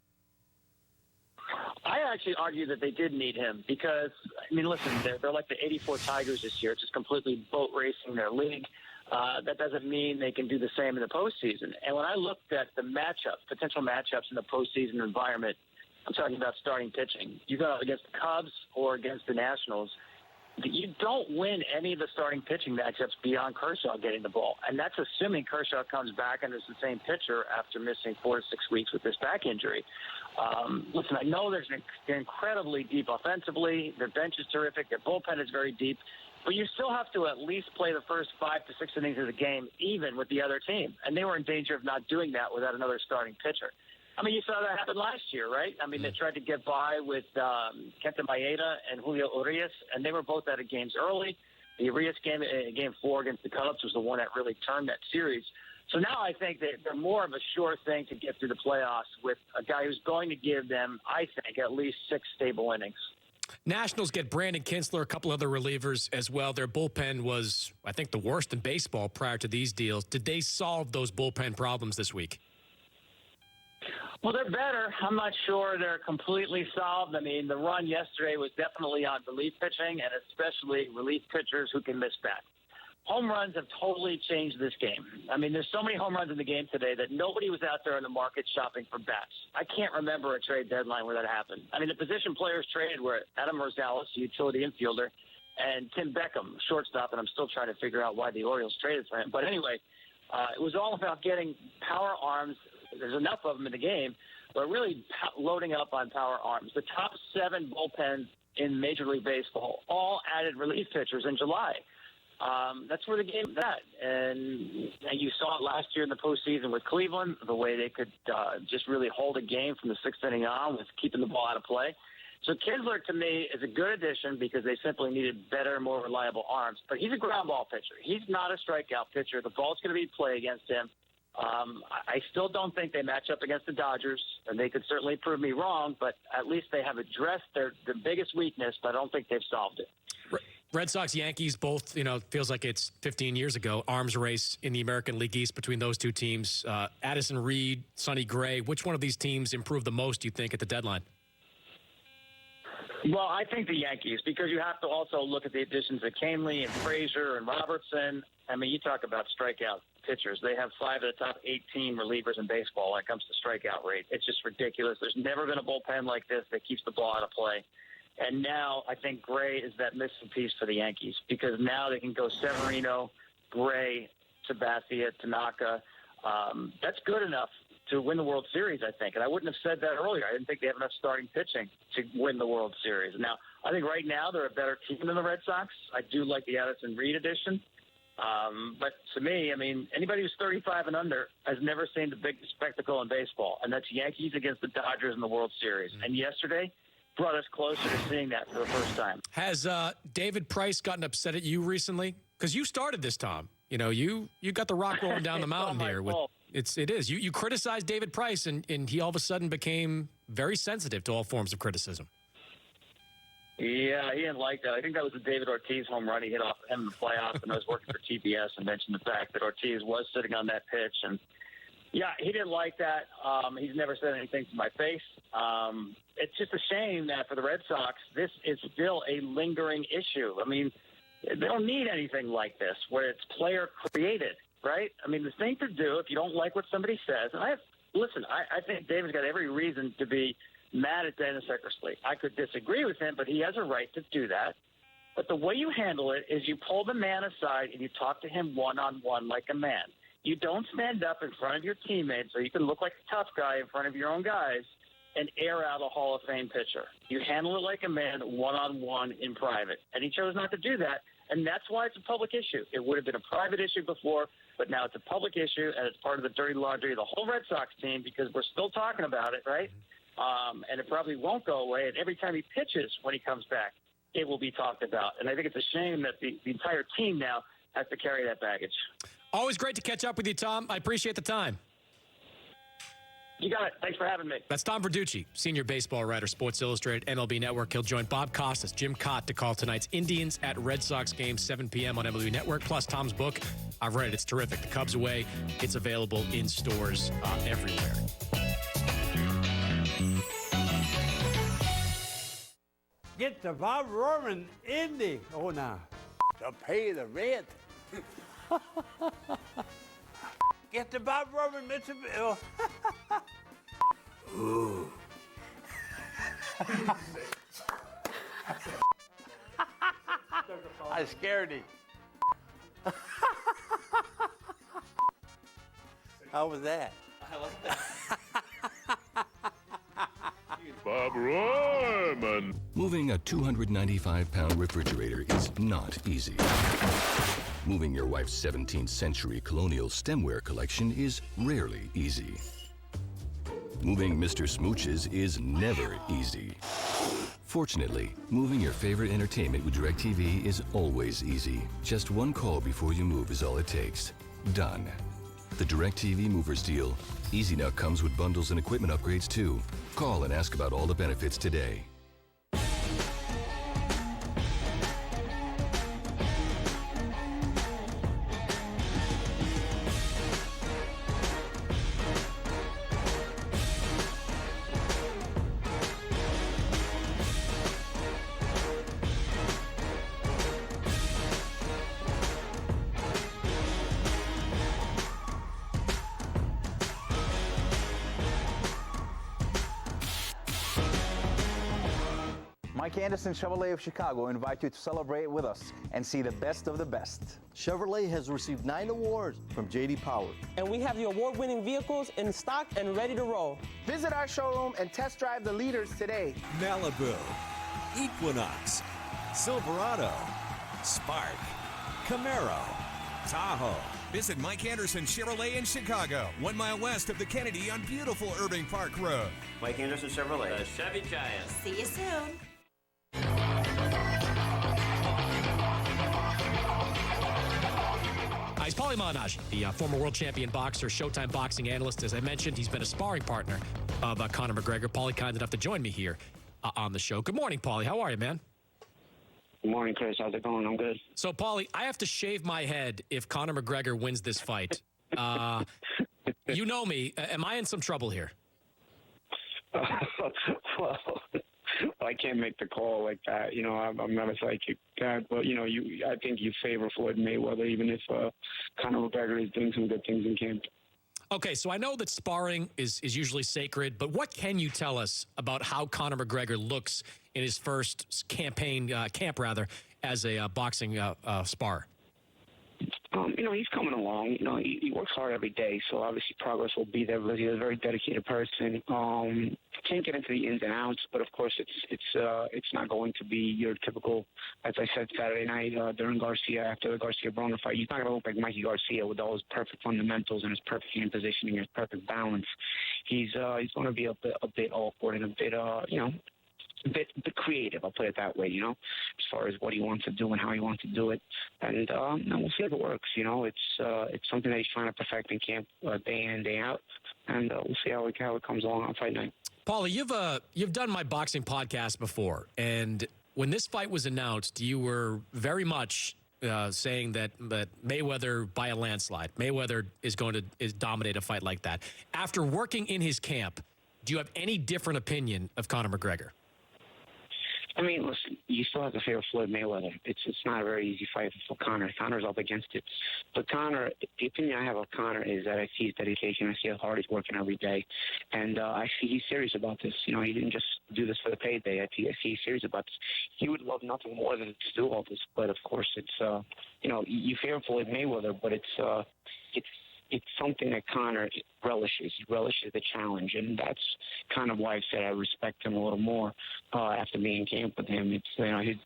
I actually argue that they did need him because, I mean, listen, they're like the 84 Tigers this year, just completely boat racing their league. That doesn't mean they can do the same in the postseason. And when I looked at the matchups, potential matchups in the postseason environment, I'm talking about starting pitching. You go against the Cubs or against the Nationals, you don't win any of the starting pitching matchups beyond Kershaw getting the ball. And that's assuming Kershaw comes back and is the same pitcher after missing 4 to 6 weeks with this back injury. Listen, I know they're incredibly deep offensively. Their bench is terrific. Their bullpen is very deep. But you still have to at least play the first 5 to 6 innings of the game, even with the other team. And they were in danger of not doing that without another starting pitcher. I mean, you saw that happen last year, right? I mean, they tried to get by with Kenta Maeda and Julio Urias, and they were both out of games early. The Urias game, game 4 against the Cubs, was the one that really turned that series. So now I think that they're more of a sure thing to get through the playoffs with a guy who's going to give them, I think, at least 6 stable innings. Nationals get Brandon Kinsler, a couple other relievers as well. Their bullpen was, I think, the worst in baseball prior to these deals. Did they solve those bullpen problems this week? Well, they're better. I'm not sure they're completely solved. I mean, the run yesterday was definitely on relief pitching, and especially relief pitchers who can miss bats. Home runs have totally changed this game. I mean, there's so many home runs in the game today that nobody was out there in the market shopping for bats. I can't remember a trade deadline where that happened. I mean, the position players traded were Adam Rosales, utility infielder, and Tim Beckham, shortstop, and I'm still trying to figure out why the Orioles traded for him. But anyway, it was all about getting power arms. There's enough of them in the game, but really loading up on power arms. The top 7 bullpens in Major League Baseball all added relief pitchers in July. That's where the game is at. And you saw it last year in the postseason with Cleveland, the way they could just really hold a game from the 6th inning on with keeping the ball out of play. So Kinsler, to me, is a good addition because they simply needed better, more reliable arms. But he's a ground ball pitcher. He's not a strikeout pitcher. The ball's going to be played against him. I still don't think they match up against the Dodgers, and they could certainly prove me wrong, but at least they have addressed their biggest weakness, but I don't think they've solved it. Red Sox, Yankees, both, feels like it's 15 years ago, arms race in the American League East between those two teams. Addison Reed, Sonny Gray, which one of these teams improved the most, do you think, at the deadline? Well, I think the Yankees, because you have to also look at the additions of Canely and Frazier and Robertson. I mean, you talk about strikeout pitchers. They have 5 of the top 18 relievers in baseball when it comes to strikeout rate. It's just ridiculous. There's never been a bullpen like this that keeps the ball out of play. And now I think Gray is that missing piece for the Yankees because now they can go Severino, Gray, Sabathia, Tanaka. That's good enough to win the World Series, I think. And I wouldn't have said that earlier. I didn't think they have enough starting pitching to win the World Series. Now, I think right now they're a better team than the Red Sox. I do like the Addison Reed addition. But to me, I mean, anybody who's 35 and under has never seen the biggest spectacle in baseball, and that's Yankees against the Dodgers in the World Series. And yesterday brought us closer to seeing that for the first time. Has David Price gotten upset at you recently? Because you started this, Tom. You know, you got the rock rolling down the mountain here. It is. You criticized David Price, and he all of a sudden became very sensitive to all forms of criticism. Yeah, he didn't like that. I think that was the David Ortiz home run he hit off him in the playoffs, and I was working for TBS and mentioned the fact that Ortiz was sitting on that pitch. And, yeah, he didn't like that. He's never said anything to my face. It's just a shame that for the Red Sox, this is still a lingering issue. I mean, they don't need anything like this where it's player-created, right? I mean, the thing to do if you don't like what somebody says, and I think David's got every reason to be mad at Dennis Eckersley. I could disagree with him, but he has a right to do that. But the way you handle it is you pull the man aside and you talk to him one-on-one like a man. You don't stand up in front of your teammates so you can look like a tough guy in front of your own guys and air out a Hall of Fame pitcher. You handle it like a man one-on-one in private. And he chose not to do that, and that's why it's a public issue. It would have been a private issue before, but now it's a public issue, and it's part of the dirty laundry of the whole Red Sox team because we're still talking about it, right? And it probably won't go away. And every time he pitches when he comes back, it will be talked about. And I think it's a shame that the entire team now has to carry that baggage. Always great to catch up with you, Tom. I appreciate the time. You got it. Thanks for having me. That's Tom Verducci, senior baseball writer, Sports Illustrated, MLB Network. He'll join Bob Costas, Jim Cott to call tonight's Indians at Red Sox game, 7 p.m. on MLB Network, plus Tom's book. I've read it. It's terrific. The Cubs Away. It's available in stores everywhere. Get the Bob Roman Indy. Oh, now. To pay the rent. Get the Bob Roman Mitchell. Ooh. I scared him. How was that? I like that. Bob Roman. Moving a 295-pound refrigerator is not easy. Moving your wife's 17th century colonial stemware collection is rarely easy. Moving Mr. Smooches is never easy. Fortunately, moving your favorite entertainment with DirecTV is always easy. Just one call before you move is all it takes. Done. The DirecTV Movers deal. Easy now comes with bundles and equipment upgrades too. Call and ask about all the benefits today. Mike Anderson Chevrolet of Chicago invite you to celebrate with us and see the best of the best. Chevrolet has received 9 awards from J.D. Power. And we have the award-winning vehicles in stock and ready to roll. Visit our showroom and test drive the leaders today. Malibu, Equinox, Silverado, Spark, Camaro, Tahoe. Visit Mike Anderson Chevrolet in Chicago, 1 mile west of the Kennedy on beautiful Irving Park Road. Mike Anderson Chevrolet. The Chevy Giant. See you soon. He's Paulie Malignaggi, the former world champion boxer, Showtime boxing analyst. As I mentioned, he's been a sparring partner of Conor McGregor. Paulie, kind enough to join me here on the show. Good morning, Paulie. How are you, man? Good morning, Chris. How's it going? I'm good. So, Paulie, I have to shave my head if Conor McGregor wins this fight. You know me. Am I in some trouble here? Well, I can't make the call like that. You know, I'm not a psychic guy, but you know, I think you favor Floyd Mayweather, even if Conor McGregor is doing some good things in camp. Okay, so I know that sparring is usually sacred, but what can you tell us about how Conor McGregor looks in his first camp as a boxing spar? He's coming along. He works hard every day, so obviously progress will be there. But he's a very dedicated person. Can't get into the ins and outs, but of course it's not going to be your typical. As I said Saturday night during Garcia, after the Garcia-Broner fight, he's not going to look like Mikey Garcia with all his perfect fundamentals and his perfect hand positioning and his perfect balance. He's going to be a bit awkward and a bit a bit creative, I'll put it that way, as far as what he wants to do and how he wants to do it. And we'll see if it works, It's something that he's trying to perfect in camp day in, day out. And we'll see how it comes along on fight night. Paulie, you've done my boxing podcast before, and when this fight was announced, you were very much saying that Mayweather by a landslide. Mayweather is going to dominate a fight like that. After working in his camp, do you have any different opinion of Conor McGregor? I mean, listen, you still have to favor Floyd Mayweather. It's not a very easy fight for Conor. Conor's up against it. But Conor, the opinion I have of Conor is that I see his dedication. I see how hard he's working every day. And I see he's serious about this. He didn't just do this for the payday. I see he's serious about this. He would love nothing more than to do all this. But, of course, it's, you favor Floyd Mayweather, but it's something that Conor relishes. He relishes the challenge, and that's kind of why I said I respect him a little more after being in camp with him. It's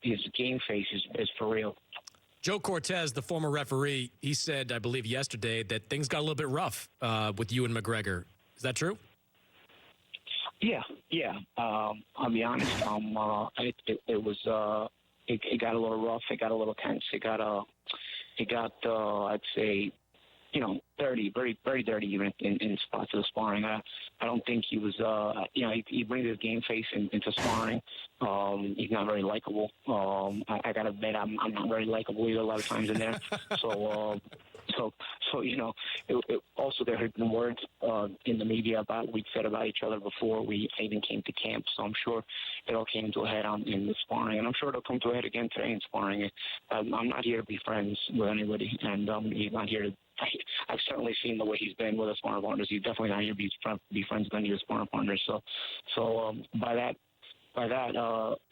his game face is for real. Joe Cortez, the former referee, he said, I believe yesterday, that things got a little bit rough with you and McGregor. Is that true? Yeah. I'll be honest. It was. It got a little rough. It got a little tense. It got. I'd say, dirty, very, very dirty even in spots of the sparring. I don't think he was, he brings his game face into sparring. He's not very likable. I got to admit, I'm not very likable either a lot of times in there. So it also there had been words in the media about we'd said about each other before we even came to camp. So I'm sure it all came to a head in the sparring, and I'm sure it'll come to a head again today in sparring. I'm not here to be friends with anybody, and he's not here to. I've certainly seen the way he's been with his sparring partners. He's definitely not here to be friends with any of his sparring partners. So by that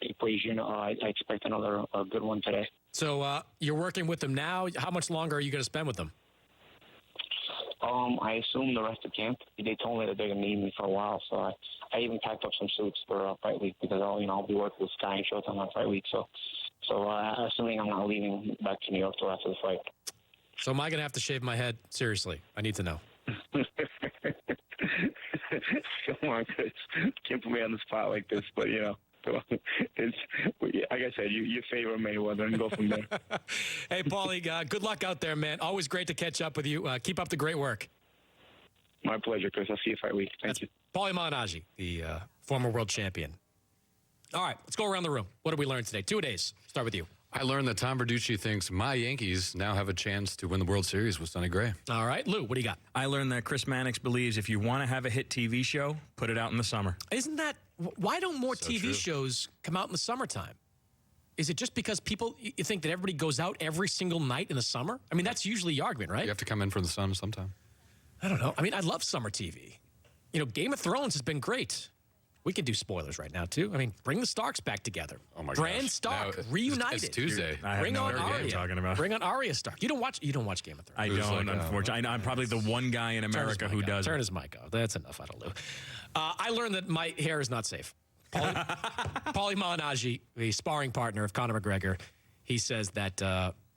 equation, I expect another good one today. So you're working with them now. How much longer are you going to spend with them? I assume the rest of camp. They told me that they're going to need me for a while, so I even packed up some suits for fight week because I'll be working with Sky and Showtime on fight week. So assuming I'm not leaving back to New York till after the fight. So am I going to have to shave my head? Seriously, I need to know. Come on, Chris. Can't put me on the spot like this, but it's like I said, you favor Mayweather and go from there. Hey, Paulie, good luck out there, man. Always great to catch up with you. Keep up the great work. My pleasure, Chris. I'll see you fight week. Thank you. Paulie Malignaggi, the former world champion. All right, let's go around the room. What did we learn today? 2 days. Start with you. I learned that Tom Verducci thinks my Yankees now have a chance to win the World Series with Sonny Gray. All right, Lou, what do you got? I learned that Chris Mannix believes if you want to have a hit TV show, put it out in the summer. Isn't that why don't more TV shows come out in the summertime? Is it just because you think that everybody goes out every single night in the summer? I mean, that's usually the argument, right? You have to come in from the sun sometime. I don't know. I mean, I love summer TV. Game of Thrones has been great. We can do spoilers right now, too. I mean, bring the Starks back together. Oh, my Bran gosh. Stark, now, reunited. It's Tuesday. I have no idea what you're talking about. Bring on Arya Stark. You don't watch Game of Thrones. I don't, unfortunately. I'm probably the one guy in America who does. Turn his mic off. That's enough out of Lou. I learned that my hair is not safe. Paulie Malignaggi, the sparring partner of Conor McGregor, he says that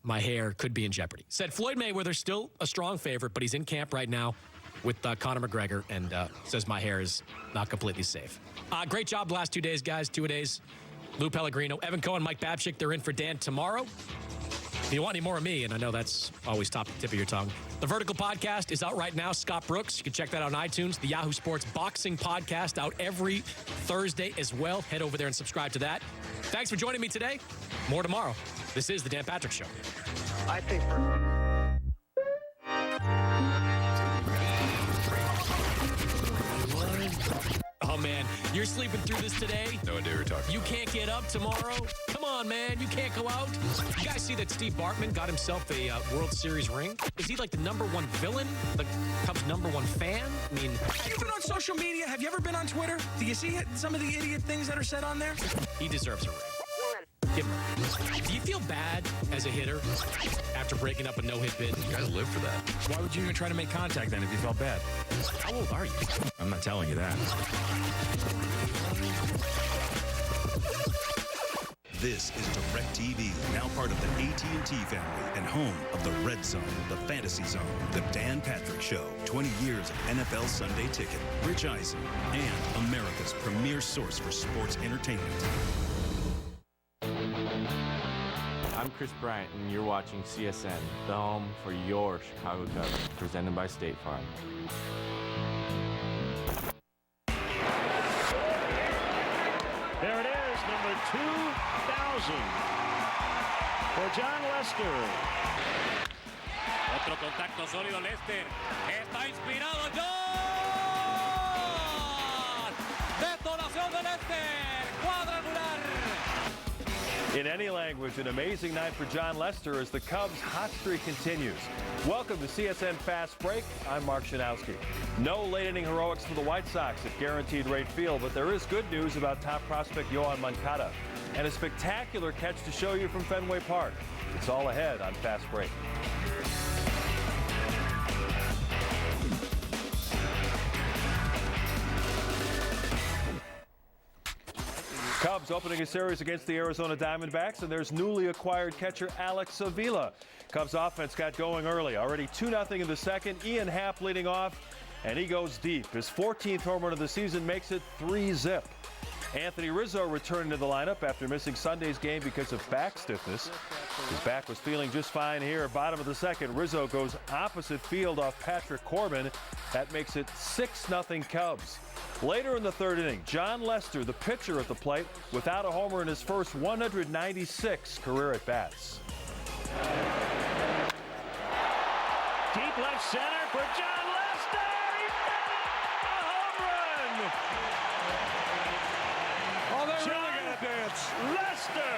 my hair could be in jeopardy. Said Floyd Mayweather still a strong favorite, but he's in camp right now with Conor McGregor, and says my hair is not completely safe. Great job the last 2 days, guys. 2 days. Lou Pellegrino, Evan Cohen, Mike Babchick, they're in for Dan tomorrow. If you want any more of me, and I know that's always tip of your tongue, the Vertical Podcast is out right now. Scott Brooks, you can check that out on iTunes. The Yahoo Sports Boxing Podcast out every Thursday as well. Head over there and subscribe to that. Thanks for joining me today. More tomorrow. This is The Dan Patrick Show. I think Oh, man. You're sleeping through this today? No idea what you're talking about. You can't get up tomorrow? Come on. on, man. You can't go out. You guys see that Steve Bartman got himself a World Series ring? Is he like the #1 villain? The Cubs' #1 fan? I mean, Have you been on social media? Have you ever been on Twitter? Do you see some of the idiot things that are said on there? he deserves a ring. Give him a ring. Do you feel bad as a hitter after breaking up a no-hit bid? You guys live for that. Why would you even try to make contact then if you felt bad? How old are you? I'm not telling you that. This is DirecTV, now part of the AT&T family and home of the Red Zone, the Fantasy Zone, the Dan Patrick Show, 20 years of NFL Sunday Ticket, Rich Eisen, and America's premier source for sports entertainment. I'm Chris Bryant, and you're watching CSN, the home for your Chicago Cubs, presented by State Farm. There it is, number 2,000 for John Lester. Otro contacto sólido, Lester. Está inspirado, ¡gol! Detonación de Lester, cuadrangular. In any language, an amazing night for John Lester as the Cubs' hot streak continues. Welcome to CSN Fast Break. I'm Mark Shanowski. No late-inning heroics for the White Sox at Guaranteed Rate Field, but there is good news about top prospect Yohan Moncada and a spectacular catch to show you from Fenway Park. It's all ahead on Fast Break. Cubs opening a series against the Arizona Diamondbacks, and there's newly acquired catcher Alex Avila. Cubs offense got going early, already 2-0 in the second. Ian Happ leading off, and he goes deep. His 14th home run of the season makes it 3-zip. Anthony Rizzo returned to the lineup after missing Sunday's game because of back stiffness. His back was feeling just fine here. Bottom of the second, Rizzo goes opposite field off Patrick Corbin. That makes it 6-0 Cubs. Later in the third inning, John Lester, the pitcher, at the plate without a homer in his first 196 career at-bats. Deep left center for John Lester. He hit a home run. Oh, they're really going to dance. Lester.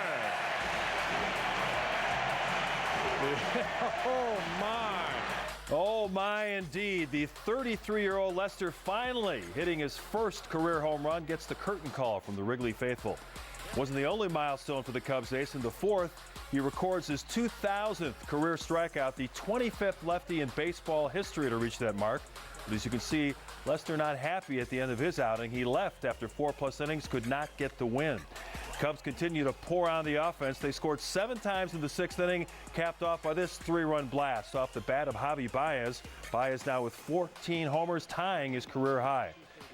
Oh, my. Oh, my, indeed. The 33-year-old Lester finally hitting his first career home run gets the curtain call from the Wrigley faithful. Wasn't the only milestone for the Cubs ace. In the fourth, he records his 2,000th career strikeout, the 25th lefty in baseball history to reach that mark. But as you can see, Lester not happy at the end of his outing. He left after 4+ innings, could not get the win. Cubs continue to pour on the offense. They scored 7 times in the 6th inning, capped off by this 3-run blast off the bat of Javi Baez. Baez now with 14 homers, tying his career high.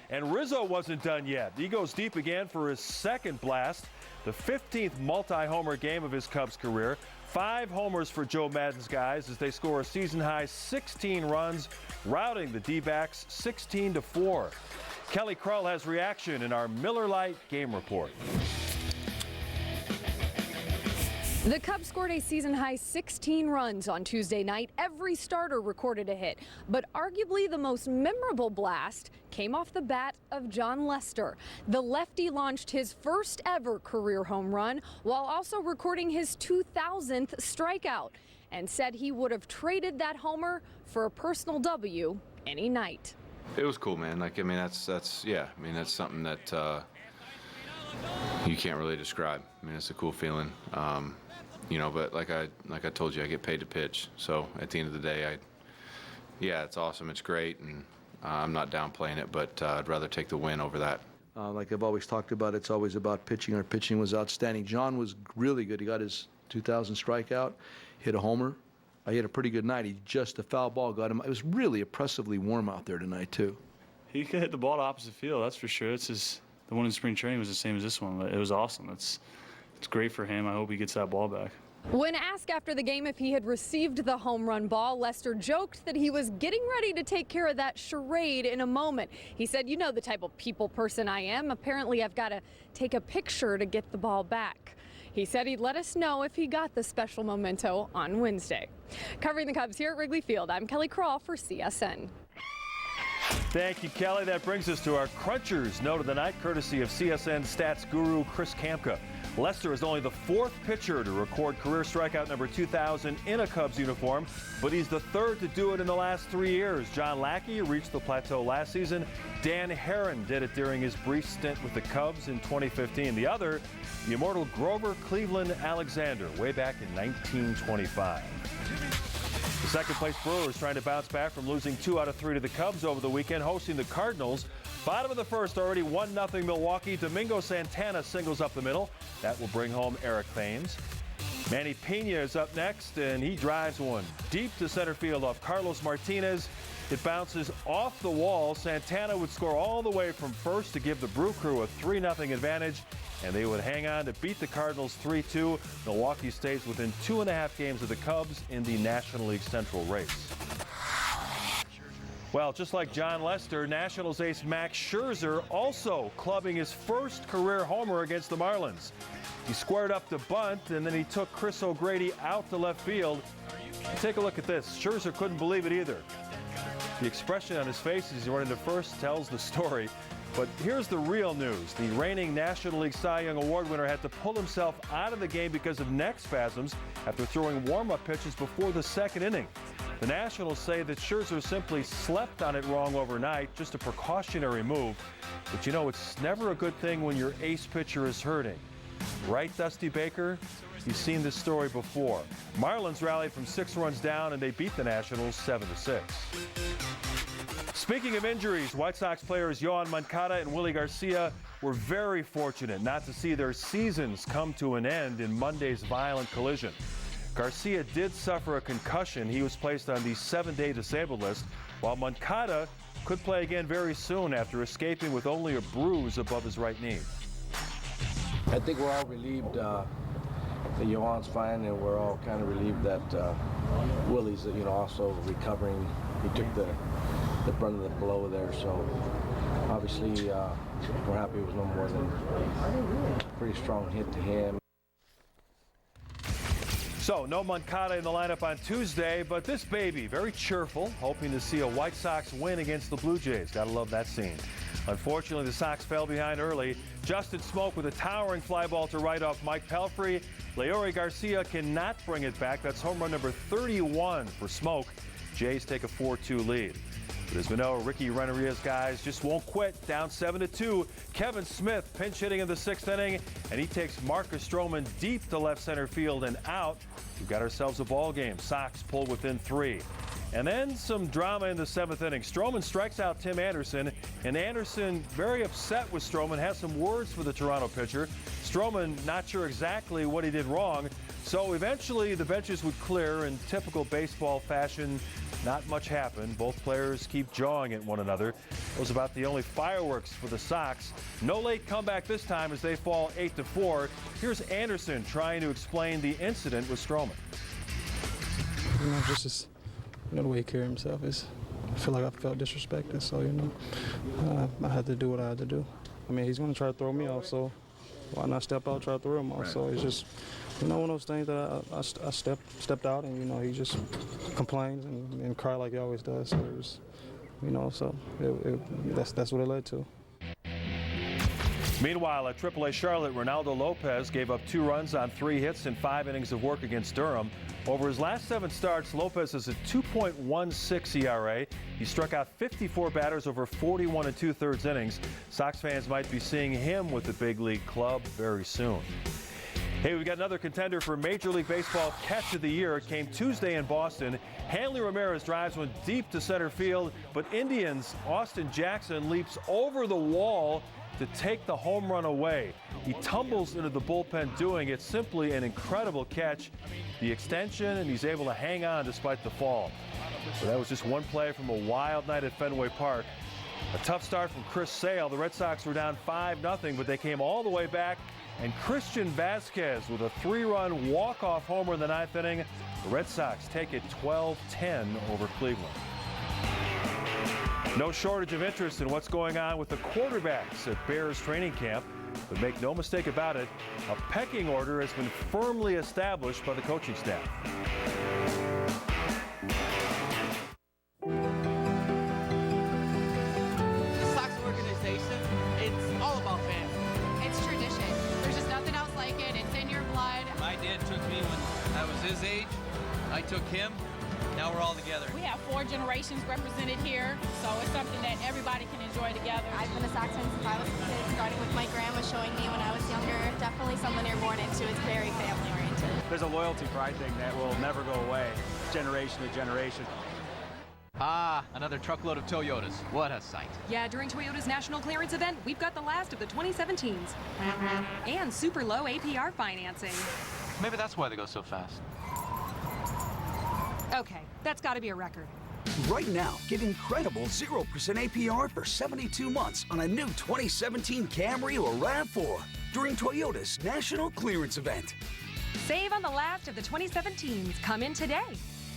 And Rizzo wasn't done yet. He goes deep again for his second blast, the 15th multi-homer game of his Cubs career. 5 homers for Joe Maddon's guys as they score a season-high 16 runs, routing the D-backs 16-4. Kelly Krull has reaction in our Miller Lite game report. The Cubs scored a season-high 16 runs on Tuesday night. Every starter recorded a hit, but arguably the most memorable blast came off the bat of John Lester. The lefty launched his first ever career home run while also recording his 2,000th strikeout and said he would have traded that homer for a personal W any night. It was cool, man. Like, I mean, that's something that you can't really describe. I mean, it's a cool feeling. You know, but like I told you, I get paid to pitch. So at the end of the day, it's awesome. It's great, and I'm not downplaying it, but I'd rather take the win over that. Like I've always talked about, it's always about pitching. Our pitching was outstanding. John was really good. He got his 2,000 strikeout, hit a homer. He had a pretty good night. A foul ball got him. It was really oppressively warm out there tonight, too. He could hit the ball to opposite field, that's for sure. The one in spring training was the same as this one, but it was awesome. It's great for him. I hope he gets that ball back. When asked after the game if he had received the home run ball, Lester joked that he was getting ready to take care of that charade in a moment. He said, "You know the type of people person I am. Apparently I've got to take a picture to get the ball back." He said he'd let us know if he got the special memento on Wednesday. Covering the Cubs here at Wrigley Field, I'm Kelly Krull for CSN. Thank you, Kelly. That brings us to our Crunchers note of the night, courtesy of CSN stats guru Chris Kamka. Lester is only the 4th pitcher to record career strikeout number 2,000 in a Cubs uniform, but he's the 3rd to do it in the last 3 years. John Lackey reached the plateau last season. Dan Herron did it during his brief stint with the Cubs in 2015. The other, the immortal Grover Cleveland Alexander, way back in 1925. The second-place Brewers trying to bounce back from losing 2 out of 3 to the Cubs over the weekend, hosting the Cardinals. Bottom of the first already, 1-0 Milwaukee. Domingo Santana singles up the middle. That will bring home Eric Thames. Manny Pena is up next, and he drives one deep to center field off Carlos Martinez. It bounces off the wall. Santana would score all the way from first to give the Brew Crew a 3-0 advantage, and they would hang on to beat the Cardinals 3-2. Milwaukee stays within 2.5 games of the Cubs in the National League Central race. Well, just like John Lester, Nationals ace Max Scherzer also clubbing his first career homer against the Marlins. He squared up to bunt, and then he took Chris O'Grady out to left field. Take a look at this. Scherzer couldn't believe it either. The expression on his face as he went into first tells the story. But here's the real news. The reigning National League Cy Young Award winner had to pull himself out of the game because of neck spasms after throwing warm-up pitches before the second inning. The Nationals say that Scherzer simply slept on it wrong overnight, just a precautionary move. But you know, it's never a good thing when your ace pitcher is hurting. Right, Dusty Baker? You've seen this story before. Marlins rallied from 6 runs down, and they beat the Nationals 7-6. Speaking of injuries, White Sox players Yoan Moncada and Willie Garcia were very fortunate not to see their seasons come to an end in Monday's violent collision. Garcia did suffer a concussion. He was placed on the 7-day disabled list, while Moncada could play again very soon after escaping with only a bruise above his right knee. I think we're all relieved that Yoan's fine, and we're all kind of relieved that Willie's, also recovering. He took the brunt of the blow there, so obviously we're happy it was no more than a pretty strong hit to him. So, no Moncada in the lineup on Tuesday, but this baby, very cheerful, hoping to see a White Sox win against the Blue Jays. Gotta love that scene. Unfortunately, the Sox fell behind early. Justin Smoke with a towering fly ball to right off Mike Pelfrey. Leori Garcia cannot bring it back. That's home run number 31 for Smoke. Jays take a 4-2 lead. But as we know, Ricky Renteria's guys just won't quit. Down 7-2. Kevin Smith pinch hitting in the 6th inning, and he takes Marcus Stroman deep to left center field and out. We've got ourselves a ball game. Sox pull within 3. And then some drama in the 7th inning. Stroman strikes out Tim Anderson, and Anderson, very upset with Stroman, has some words for the Toronto pitcher. Stroman not sure exactly what he did wrong, so eventually the benches would clear in typical baseball fashion. Not much happened. Both players keep jawing at one another. It was about the only fireworks for the Sox. No late comeback this time as they fall 8-4. Here's Anderson trying to explain the incident with Stroman. Just the way he carried himself is. I feel like I felt disrespected, so I had to do what I had to do. I mean, he's going to try to throw me off, so why not step out, try to throw him off? Right. So it's just, one of those things that I stepped out, and he just complains and cried like he always does. So it was, that's what it led to. Meanwhile, at AAA Charlotte, Ronaldo Lopez gave up 2 runs on 3 hits in 5 innings of work against Durham. Over his last 7 starts, Lopez has a 2.16 ERA. He struck out 54 batters over 41 2/3 innings. Sox fans might be seeing him with the big league club very soon. Hey, we've got another contender for Major League Baseball Catch of the Year. It came Tuesday in Boston. Hanley Ramirez drives one deep to center field, but Indians' Austin Jackson leaps over the wall to take the home run away. He tumbles into the bullpen doing it. Simply an incredible catch. The extension, and he's able to hang on despite the fall. So that was just one play from a wild night at Fenway Park. A tough start from Chris Sale. The Red Sox were down 5-0, but they came all the way back. And Christian Vasquez with a 3-run walk-off homer in the 9th inning. The Red Sox take it 12-10 over Cleveland. No shortage of interest in what's going on with the quarterbacks at Bears training camp. But make no mistake about it, a pecking order has been firmly established by the coaching staff. The Sox organization, it's all about family. It's tradition. There's just nothing else like it. took him. Now we're all together. We have 4 generations represented here, so it's something that everybody can enjoy together. I've been a Sox fan since I was a kid, starting with my grandma showing me when I was younger. Definitely something you're born into. It's very family-oriented. There's a loyalty pride thing that will never go away, generation to generation. Ah, another truckload of Toyotas. What a sight. Yeah, during Toyota's national clearance event, we've got the last of the 2017s. And super low APR financing. Maybe that's why they go so fast. Okay, that's got to be a record. Right now, get incredible 0% APR for 72 months on a new 2017 Camry or RAV4 during Toyota's national clearance event. Save on the last of the 2017s. Come in today.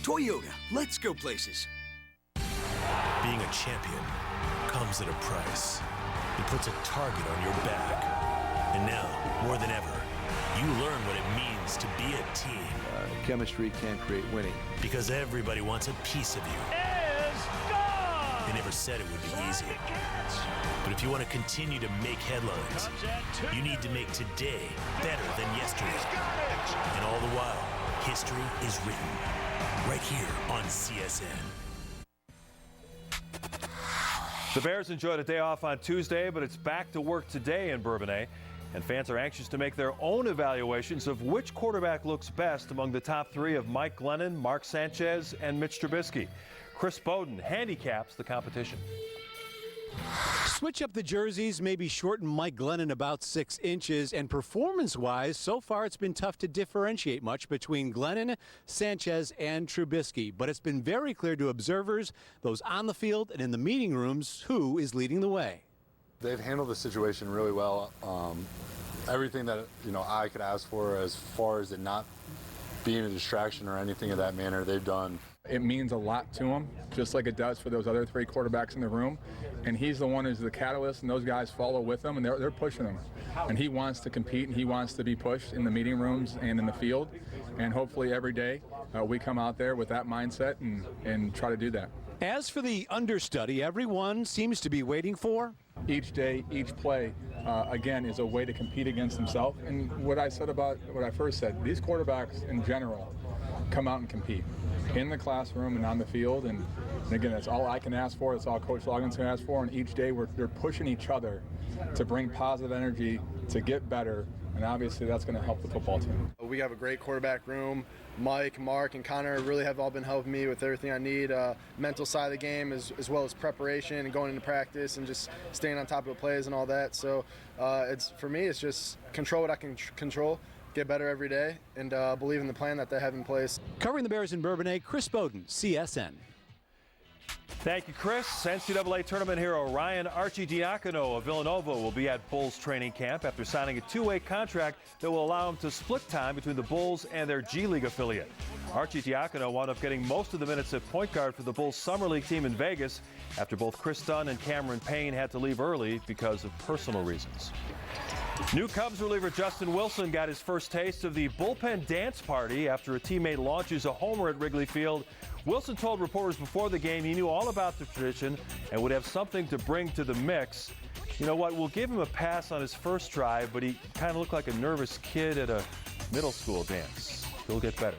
Toyota, let's go places. Being a champion comes at a price. It puts a target on your back. And now, more than ever, you learn what it means to be a team. Chemistry can't create winning. Because everybody wants a piece of you. Is gone! They never said it would be easy. But if you want to continue to make headlines, you need to make today better than yesterday. And all the while, history is written right here on CSN. The Bears enjoyed a day off on Tuesday, but it's back to work today in Bourbonnais. And fans are anxious to make their own evaluations of which quarterback looks best among the top 3 of Mike Glennon, Mark Sanchez, and Mitch Trubisky. Chris Bowden handicaps the competition. Switch up the jerseys, maybe shorten Mike Glennon about 6 inches, and performance-wise, so far it's been tough to differentiate much between Glennon, Sanchez, and Trubisky. But it's been very clear to observers, those on the field and in the meeting rooms, who is leading the way. They've handled the situation really well. Everything that I could ask for as far as it not being a distraction or anything of that manner, they've done. It means a lot to him, just like it does for those other 3 quarterbacks in the room. And he's the one who's the catalyst, and those guys follow with him, and they're pushing him. And he wants to compete, and he wants to be pushed in the meeting rooms and in the field. And hopefully every day we come out there with that mindset and try to do that. As for the understudy, everyone seems to be waiting for? Each day, each play, again, is a way to compete against himself. And what I said about what I first said, these quarterbacks in general come out and compete in the classroom and on the field. And again, that's all I can ask for. It's all Coach Logan's can ask for. And each day they're pushing each other to bring positive energy, to get better. And obviously that's going to help the football team. We have a great quarterback room. Mike, Mark, and Connor really have all been helping me with everything I need. Mental side of the game as well as preparation and going into practice and just staying on top of the plays and all that. So for me, it's just control what I can control, get better every day, and believe in the plan that they have in place. Covering the Bears in Bourbonnais, Chris Bowden, CSN. Thank you, Chris. NCAA tournament hero Ryan Arcidiacono of Villanova will be at Bulls training camp after signing a 2-way contract that will allow him to split time between the Bulls and their G League affiliate. Arcidiacono wound up getting most of the minutes at point guard for the Bulls Summer League team in Vegas after both Chris Dunn and Cameron Payne had to leave early because of personal reasons. New Cubs reliever Justin Wilson got his first taste of the bullpen dance party after a teammate launches a homer at Wrigley Field. Wilson told reporters before the game he knew all about the tradition and would have something to bring to the mix. You know what, we'll give him a pass on his first try, but he kind of looked like a nervous kid at a middle school dance. He'll get better.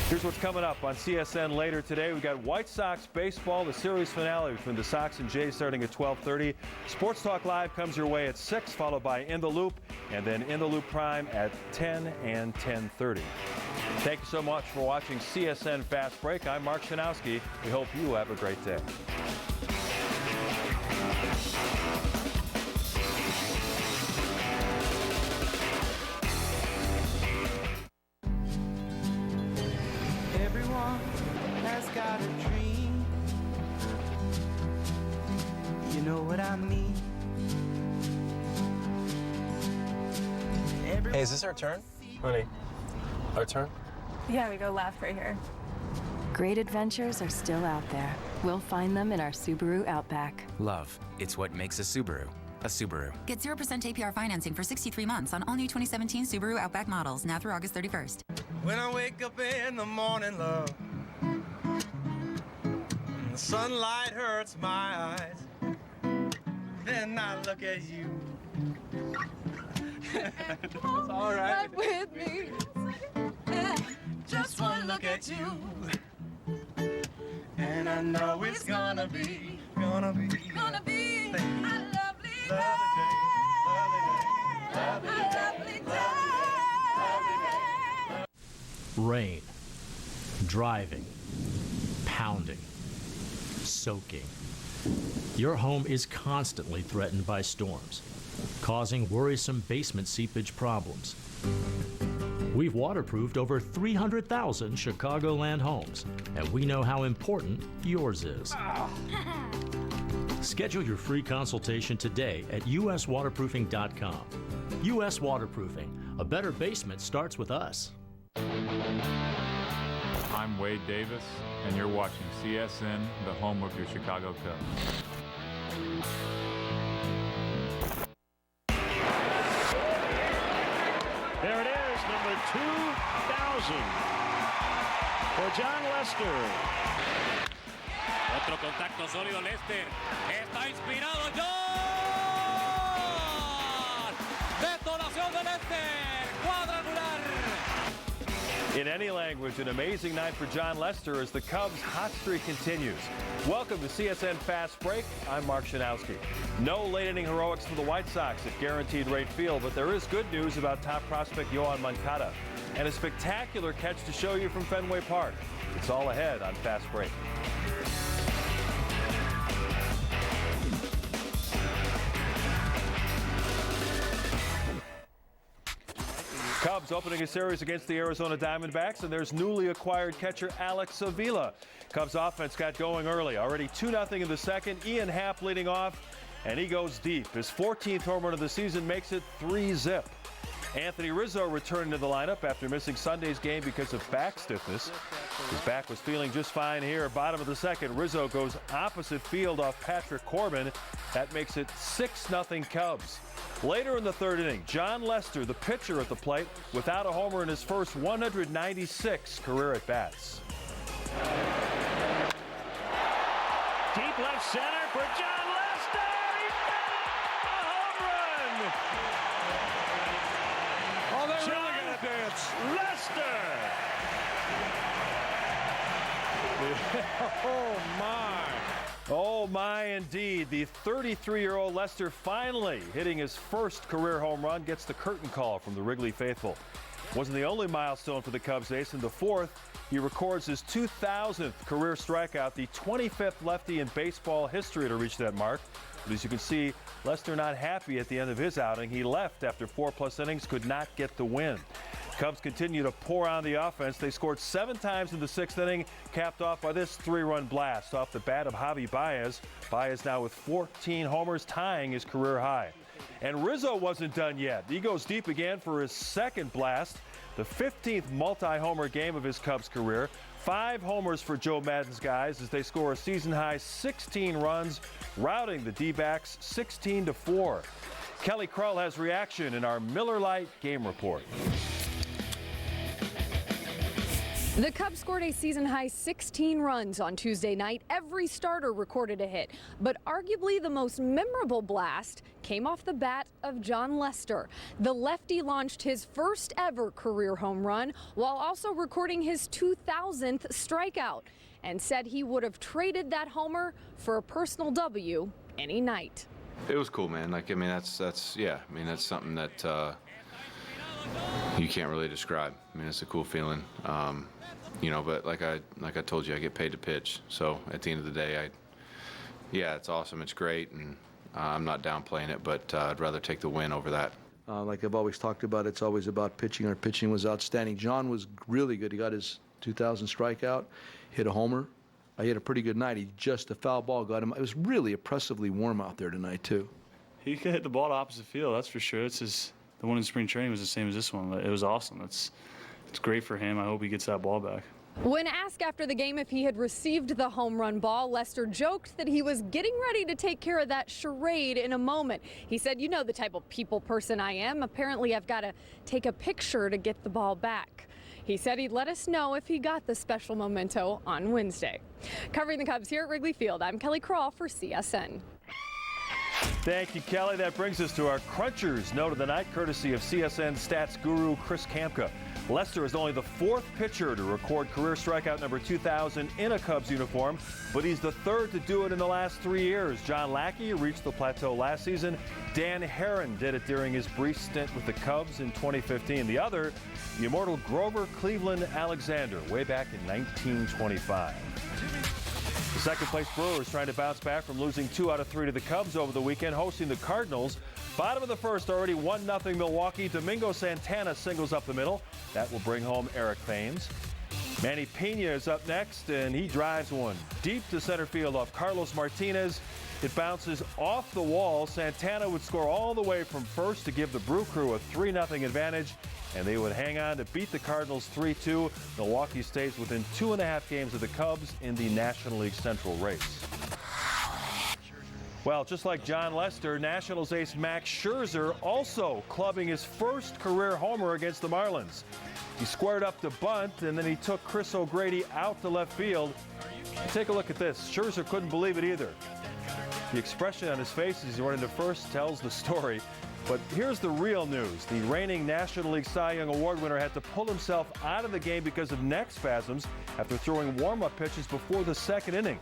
Here's what's coming up on CSN later today. We've got White Sox baseball, the series finale between the Sox and Jays starting at 12:30. Sports Talk Live comes your way at 6, followed by In the Loop, and then In the Loop Prime at 10 and 10:30. Thank you so much for watching CSN Fast Break. I'm Mark Shanowski. We hope you have a great day. Everyone has got a dream. You know what I mean? Hey, is this our turn? Honey, our turn? Yeah, we go left right here. Great adventures are still out there. We'll find them in our Subaru Outback. Love, it's what makes a Subaru a Subaru. Get 0% APR financing for 63 months on all new 2017 Subaru Outback models, now through August 31st. When I wake up in the morning, love, and the sunlight hurts my eyes, then I look at you. It's all right. With me. Just one look at you, and I know it's gonna be a lovely day, lovely day. Rain, driving, pounding, soaking. Your home is constantly threatened by storms, causing worrisome basement seepage problems. We've waterproofed over 300,000 Chicagoland homes, and we know how important yours is. Schedule your free consultation today at uswaterproofing.com. US Waterproofing. A better basement starts with us. I'm Wade Davis, and you're watching CSN, the home of your Chicago Cubs. There it is, number 2,000 for John Lester. Otro contacto sólido, Lester. Está inspirado, John. Detonación de Lester. Cuadrangular. In any language, an amazing night for John Lester as the Cubs' hot streak continues. Welcome to CSN Fast Break. I'm Mark Shanowski. No late-inning heroics for the White Sox at Guaranteed Rate Field, but there is good news about top prospect Yohan Moncada and a spectacular catch to show you from Fenway Park. It's all ahead on Fast Break. Cubs opening a series against the Arizona Diamondbacks, and there's newly acquired catcher Alex Avila. Cubs offense got going early, already 2-0 in the second. Ian Happ leading off, and he goes deep. His 14th home run of the season makes it 3-zip. Anthony Rizzo returned to the lineup after missing Sunday's game because of back stiffness. His back was feeling just fine here. Bottom of the second, Rizzo goes opposite field off Patrick Corbin. That makes it 6-0 Cubs. Later in the third inning, John Lester, the pitcher at the plate, without a homer in his first 196 career at-bats. Deep left center for John Lester. He made it! A home run! Oh, they're John really gonna dance. Lester! Oh, my. Oh, my, indeed. The 33-year-old Lester finally hitting his first career home run, gets the curtain call from the Wrigley faithful. Wasn't the only milestone for the Cubs ace. In the fourth, he records his 2,000th career strikeout, the 25th lefty in baseball history to reach that mark. But as you can see, Lester not happy at the end of his outing. He left after 4+ innings, could not get the win. Cubs continue to pour on the offense. They scored 7 times in the 6th inning, capped off by this 3-run blast off the bat of Javi Baez. Baez now with 14 homers, tying his career high. And Rizzo wasn't done yet. He goes deep again for his second blast, the 15th multi-homer game of his Cubs career. 5 homers for Joe Maddon's guys as they score a season-high 16 runs, routing the D-backs 16-4. Kelly Krull has reaction in our Miller Lite game report. The Cubs scored a season-high 16 runs on Tuesday night. Every starter recorded a hit, but arguably the most memorable blast came off the bat of John Lester. The lefty launched his first ever career home run while also recording his 2,000th strikeout and said he would have traded that homer for a personal W any night. It was cool, man. Like, I mean, that's something that you can't really describe. I mean, it's a cool feeling. But like I told you, I get paid to pitch. So at the end of the day, it's awesome. It's great, and I'm not downplaying it, but I'd rather take the win over that. Like I've always talked about, it's always about pitching. Our pitching was outstanding. John was really good. He got his 2,000 strikeout, hit a homer. He had a pretty good night. A foul ball got him. It was really oppressively warm out there tonight, too. He could hit the ball to opposite field, that's for sure. The one in spring training was the same as this one. It was awesome. It's great for him. I hope he gets that ball back. When asked after the game if he had received the home run ball, Lester joked that he was getting ready to take care of that charade in a moment. He said, "You know the type of people person I am. Apparently I've got to take a picture to get the ball back." He said he'd let us know if he got the special memento on Wednesday. Covering the Cubs here at Wrigley Field, I'm Kelly Krull for CSN. Thank you, Kelly. That brings us to our Crunchers note of the night, courtesy of CSN stats guru Chris Kamka. Lester is only the 4th pitcher to record career strikeout number 2,000 in a Cubs uniform, but he's the 3rd to do it in the last 3 years. John Lackey reached the plateau last season. Dan Herron did it during his brief stint with the Cubs in 2015. The other, the immortal Grover Cleveland Alexander, way back in 1925. The second-place Brewers trying to bounce back from losing 2 out of 3 to the Cubs over the weekend, hosting the Cardinals. Bottom of the first, already 1-0 Milwaukee. Domingo Santana singles up the middle. That will bring home Eric Thames. Manny Pena is up next, and he drives one deep to center field off Carlos Martinez. It bounces off the wall. Santana would score all the way from first to give the Brew Crew a 3-0 advantage, and they would hang on to beat the Cardinals 3-2. Milwaukee stays within 2.5 games of the Cubs in the National League Central race. Well, just like John Lester, Nationals ace Max Scherzer also clubbing his first career homer against the Marlins. He squared up to bunt, and then he took Chris O'Grady out to left field. Take a look at this. Scherzer couldn't believe it either. The expression on his face as he went into first tells the story. But here's the real news. The reigning National League Cy Young Award winner had to pull himself out of the game because of neck spasms after throwing warm-up pitches before the second inning.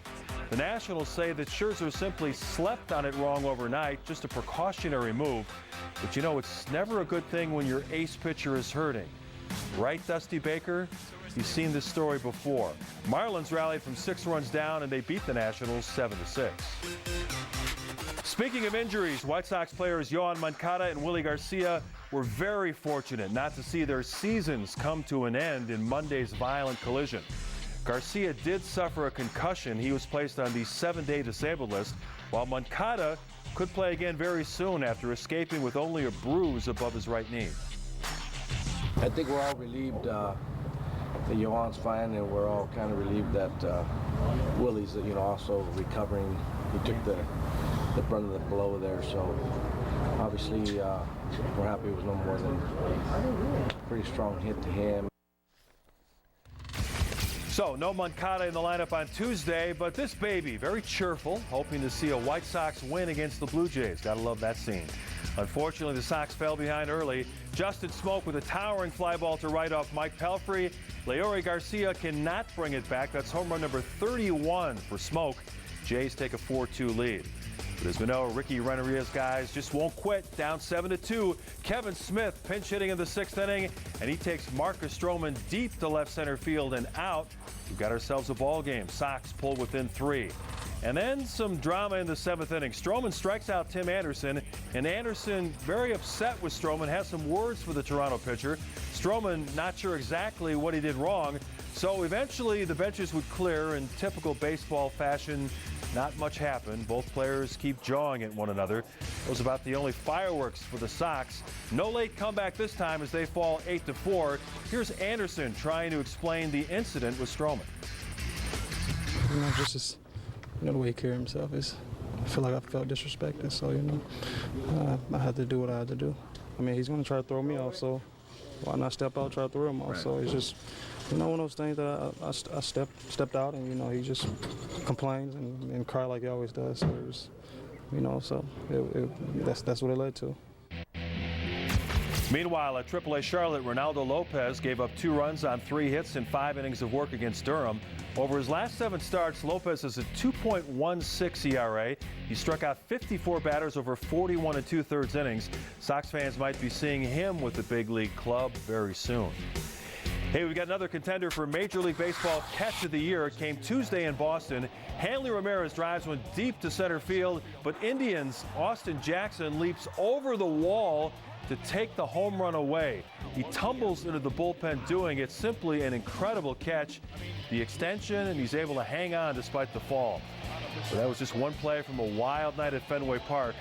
The Nationals say that Scherzer simply slept on it wrong overnight, just a precautionary move. But you know, it's never a good thing when your ace pitcher is hurting. Right, Dusty Baker? You've seen this story before. Marlins rallied from 6 runs down, and they beat the Nationals 7-6. Speaking of injuries, White Sox players Yoan Moncada and Willie Garcia were very fortunate not to see their seasons come to an end in Monday's violent collision. Garcia did suffer a concussion. He was placed on the 7-day disabled list, while Moncada could play again very soon after escaping with only a bruise above his right knee. I think we're all relieved that Yoan's fine, and we're all kind of relieved that Willie's, also recovering. He took the brunt of the blow there, so obviously we're happy it was no more than a pretty strong hit to him. So, no Moncada in the lineup on Tuesday, but this baby, very cheerful, hoping to see a White Sox win against the Blue Jays. Gotta love that scene. Unfortunately, the Sox fell behind early. Justin Smoke with a towering fly ball to right off Mike Pelfrey. Leori Garcia cannot bring it back. That's home run number 31 for Smoke. Jays take a 4-2 lead. But as we know, Ricky Renteria's guys just won't quit. Down 7-2. Kevin Smith pinch hitting in the 6th inning, and he takes Marcus Stroman deep to left center field and out. We've got ourselves a ball game. Sox pull within 3. And then some drama in the 7th inning. Stroman strikes out Tim Anderson, and Anderson, very upset with Stroman, has some words for the Toronto pitcher. Stroman not sure exactly what he did wrong, so eventually the benches would clear in typical baseball fashion. Not much happened. Both players keep jawing at one another. It was about the only fireworks for the Sox. No late comeback this time as they fall 8-4. Here's Anderson trying to explain the incident with Stroman. Just the way he carried himself is. I feel like I felt disrespected, so I had to do what I had to do. I mean, he's going to try to throw me off, so why not step out, try to throw him off? Right. So it's just, one of those things that I stepped out, and he just complains and cried like he always does. So it was, so that's what it led to. Meanwhile, at AAA Charlotte, Ronaldo Lopez gave up 2 runs on 3 hits in 5 innings of work against Durham. Over his last 7 starts, Lopez has a 2.16 ERA. He struck out 54 batters over 41 2/3 innings. Sox fans might be seeing him with the big league club very soon. Hey, we've got another contender for Major League Baseball Catch of the Year. It came Tuesday in Boston. Hanley Ramirez drives one deep to center field, but Indians' Austin Jackson leaps over the wall to take the home run away. He tumbles into the bullpen doing it. Simply an incredible catch. The extension, and he's able to hang on despite the fall. So that was just one play from a wild night at Fenway Park.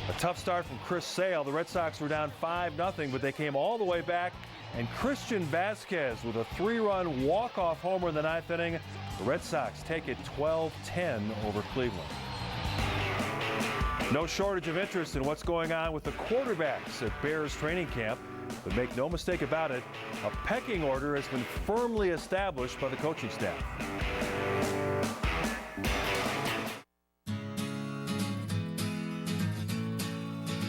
A tough start from Chris Sale. The Red Sox were down 5-0, but they came all the way back. And Christian Vasquez with a 3-run walk-off homer in the 9th inning. The Red Sox take it 12-10 over Cleveland. No shortage of interest in what's going on with the quarterbacks at Bears training camp. But make no mistake about it, a pecking order has been firmly established by the coaching staff.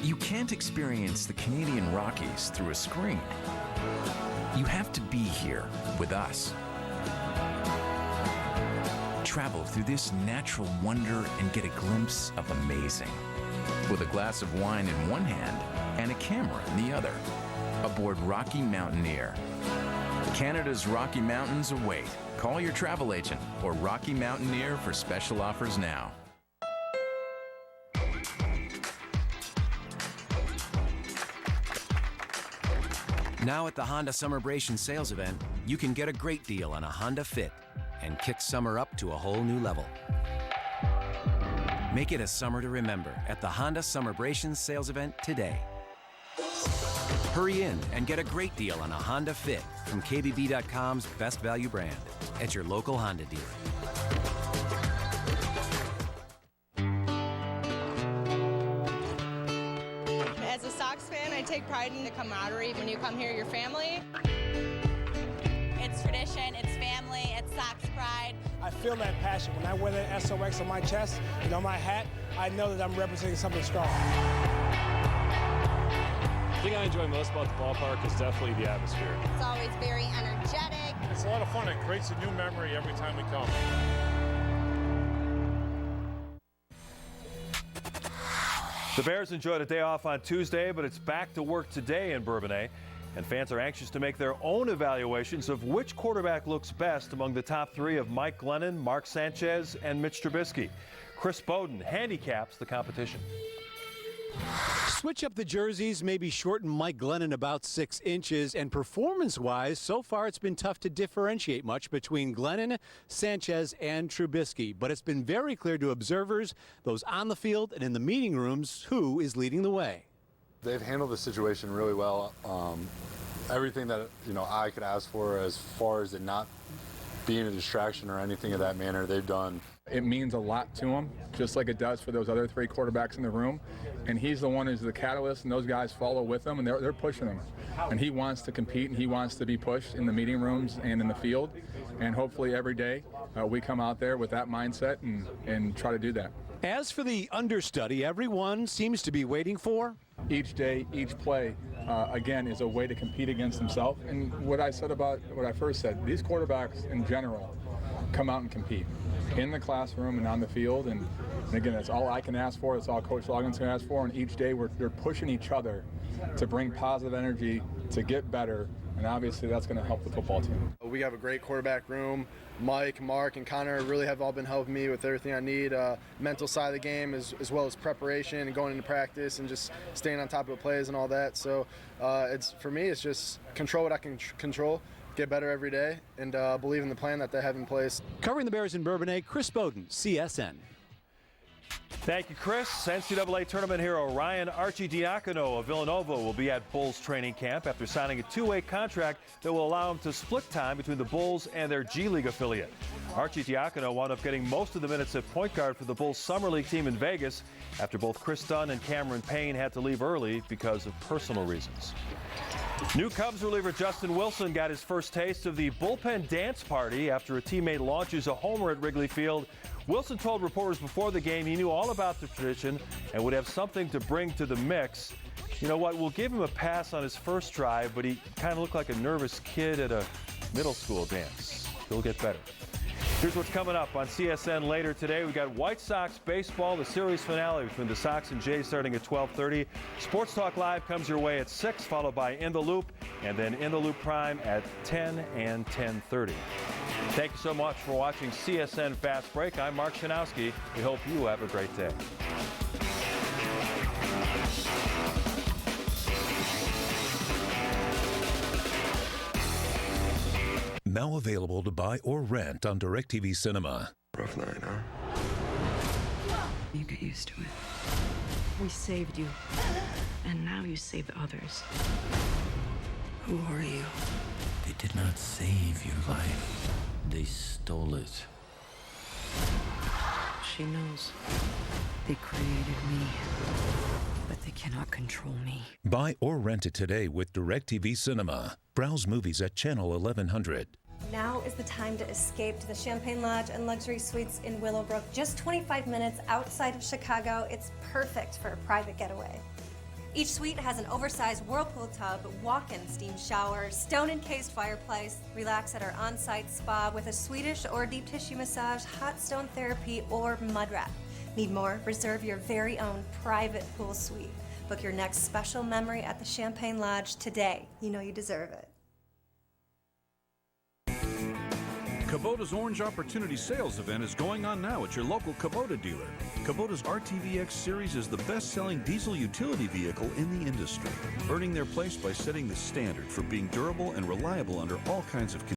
You can't experience the Canadian Rockies through a screen. You have to be here with us. Travel through this natural wonder and get a glimpse of amazing. With a glass of wine in one hand and a camera in the other. Aboard Rocky Mountaineer. Canada's Rocky Mountains await. Call your travel agent or Rocky Mountaineer for special offers now. Now at the Honda Summerbration sales event, you can get a great deal on a Honda Fit and kick summer up to a whole new level. Make it a summer to remember at the Honda Summerbration sales event today. Hurry in and get a great deal on a Honda Fit from KBB.com's best value brand at your local Honda dealer. As a Sox fan, I take pride in the camaraderie when you come here, your family. It's tradition, it's family, it's Sox pride. I feel that passion. When I wear that SOX on my chest and on my hat, I know that I'm representing something strong. The thing I enjoy most about the ballpark is definitely the atmosphere. It's always very energetic. It's a lot of fun. It creates a new memory every time we come. The Bears enjoyed a day off on Tuesday, but it's back to work today in Bourbonnais. And fans are anxious to make their own evaluations of which quarterback looks best among the top three of Mike Glennon, Mark Sanchez, and Mitch Trubisky. Chris Bowden handicaps the competition. Switch up the jerseys, maybe shorten Mike Glennon about 6 inches, and performance-wise, so far it's been tough to differentiate much between Glennon, Sanchez, and Trubisky. But it's been very clear to observers, those on the field and in the meeting rooms, who is leading the way. They've handled the situation really well. Everything that I could ask for as far as it not being a distraction or anything of that manner, they've done. It means a lot to him, just like it does for those other three quarterbacks in the room. And he's the one who's the catalyst, and those guys follow with him, and they're pushing him. And he wants to compete, and he wants to be pushed in the meeting rooms and in the field. And hopefully every day we come out there with that mindset and try to do that. As for the understudy, everyone seems to be waiting for? Each day, each play, again, is a way to compete against himself. And what I said about what I first said, these quarterbacks in general come out and compete in the classroom and on the field. And again, that's all I can ask for. That's all Coach Logan's can ask for. And each day they're pushing each other to bring positive energy, to get better. And obviously that's going to help the football team. We have a great quarterback room. Mike, Mark, and Connor really have all been helping me with everything I need. Mental side of the game as well as preparation and going into practice and just staying on top of the plays and all that. So for me, it's just control what I can control, get better every day, and believe in the plan that they have in place. Covering the Bears in Bourbonnais, Chris Bowden, CSN. Thank you, Chris. NCAA tournament hero Ryan Arcidiacono of Villanova will be at Bulls training camp after signing a two-way contract that will allow him to split time between the Bulls and their G League affiliate. Arcidiacono wound up getting most of the minutes at point guard for the Bulls Summer League team in Vegas after both Chris Dunn and Cameron Payne had to leave early because of personal reasons. New Cubs reliever Justin Wilson got his first taste of the bullpen dance party after a teammate launches a homer at Wrigley Field. Wilson told reporters before the game he knew all about the tradition and would have something to bring to the mix. You know what, we'll give him a pass on his first try, but he kind of looked like a nervous kid at a middle school dance. He'll get better. Here's what's coming up on CSN later today. We've got White Sox baseball, the series finale between the Sox and Jays starting at 12:30. Sports Talk Live comes your way at 6, followed by In the Loop, and then In the Loop Prime at 10 and 10:30. Thank you so much for watching CSN Fast Break. I'm Mark Shanowski. We hope you have a great day. Now available to buy or rent on DirecTV Cinema. Rough night, huh? You get used to it. We saved you, and now you saved others. Who are you? They did not save your life. They stole it. She knows. They created me, but they cannot control me. Buy or rent it today with DirecTV Cinema. Browse movies at Channel 1100. Now is the time to escape to the Champagne Lodge and Luxury Suites in Willowbrook. Just 25 minutes outside of Chicago. It's perfect for a private getaway. Each suite has an oversized whirlpool tub, walk-in steam shower, stone-encased fireplace, relax at our on-site spa with a Swedish or deep tissue massage, hot stone therapy, or mud wrap. Need more? Reserve your very own private pool suite. Book your next special memory at the Champagne Lodge today. You know you deserve it. Kubota's Orange Opportunity Sales event is going on now at your local Kubota dealer. Kubota's RTVX series is the best-selling diesel utility vehicle in the industry, earning their place by setting the standard for being durable and reliable under all kinds of conditions.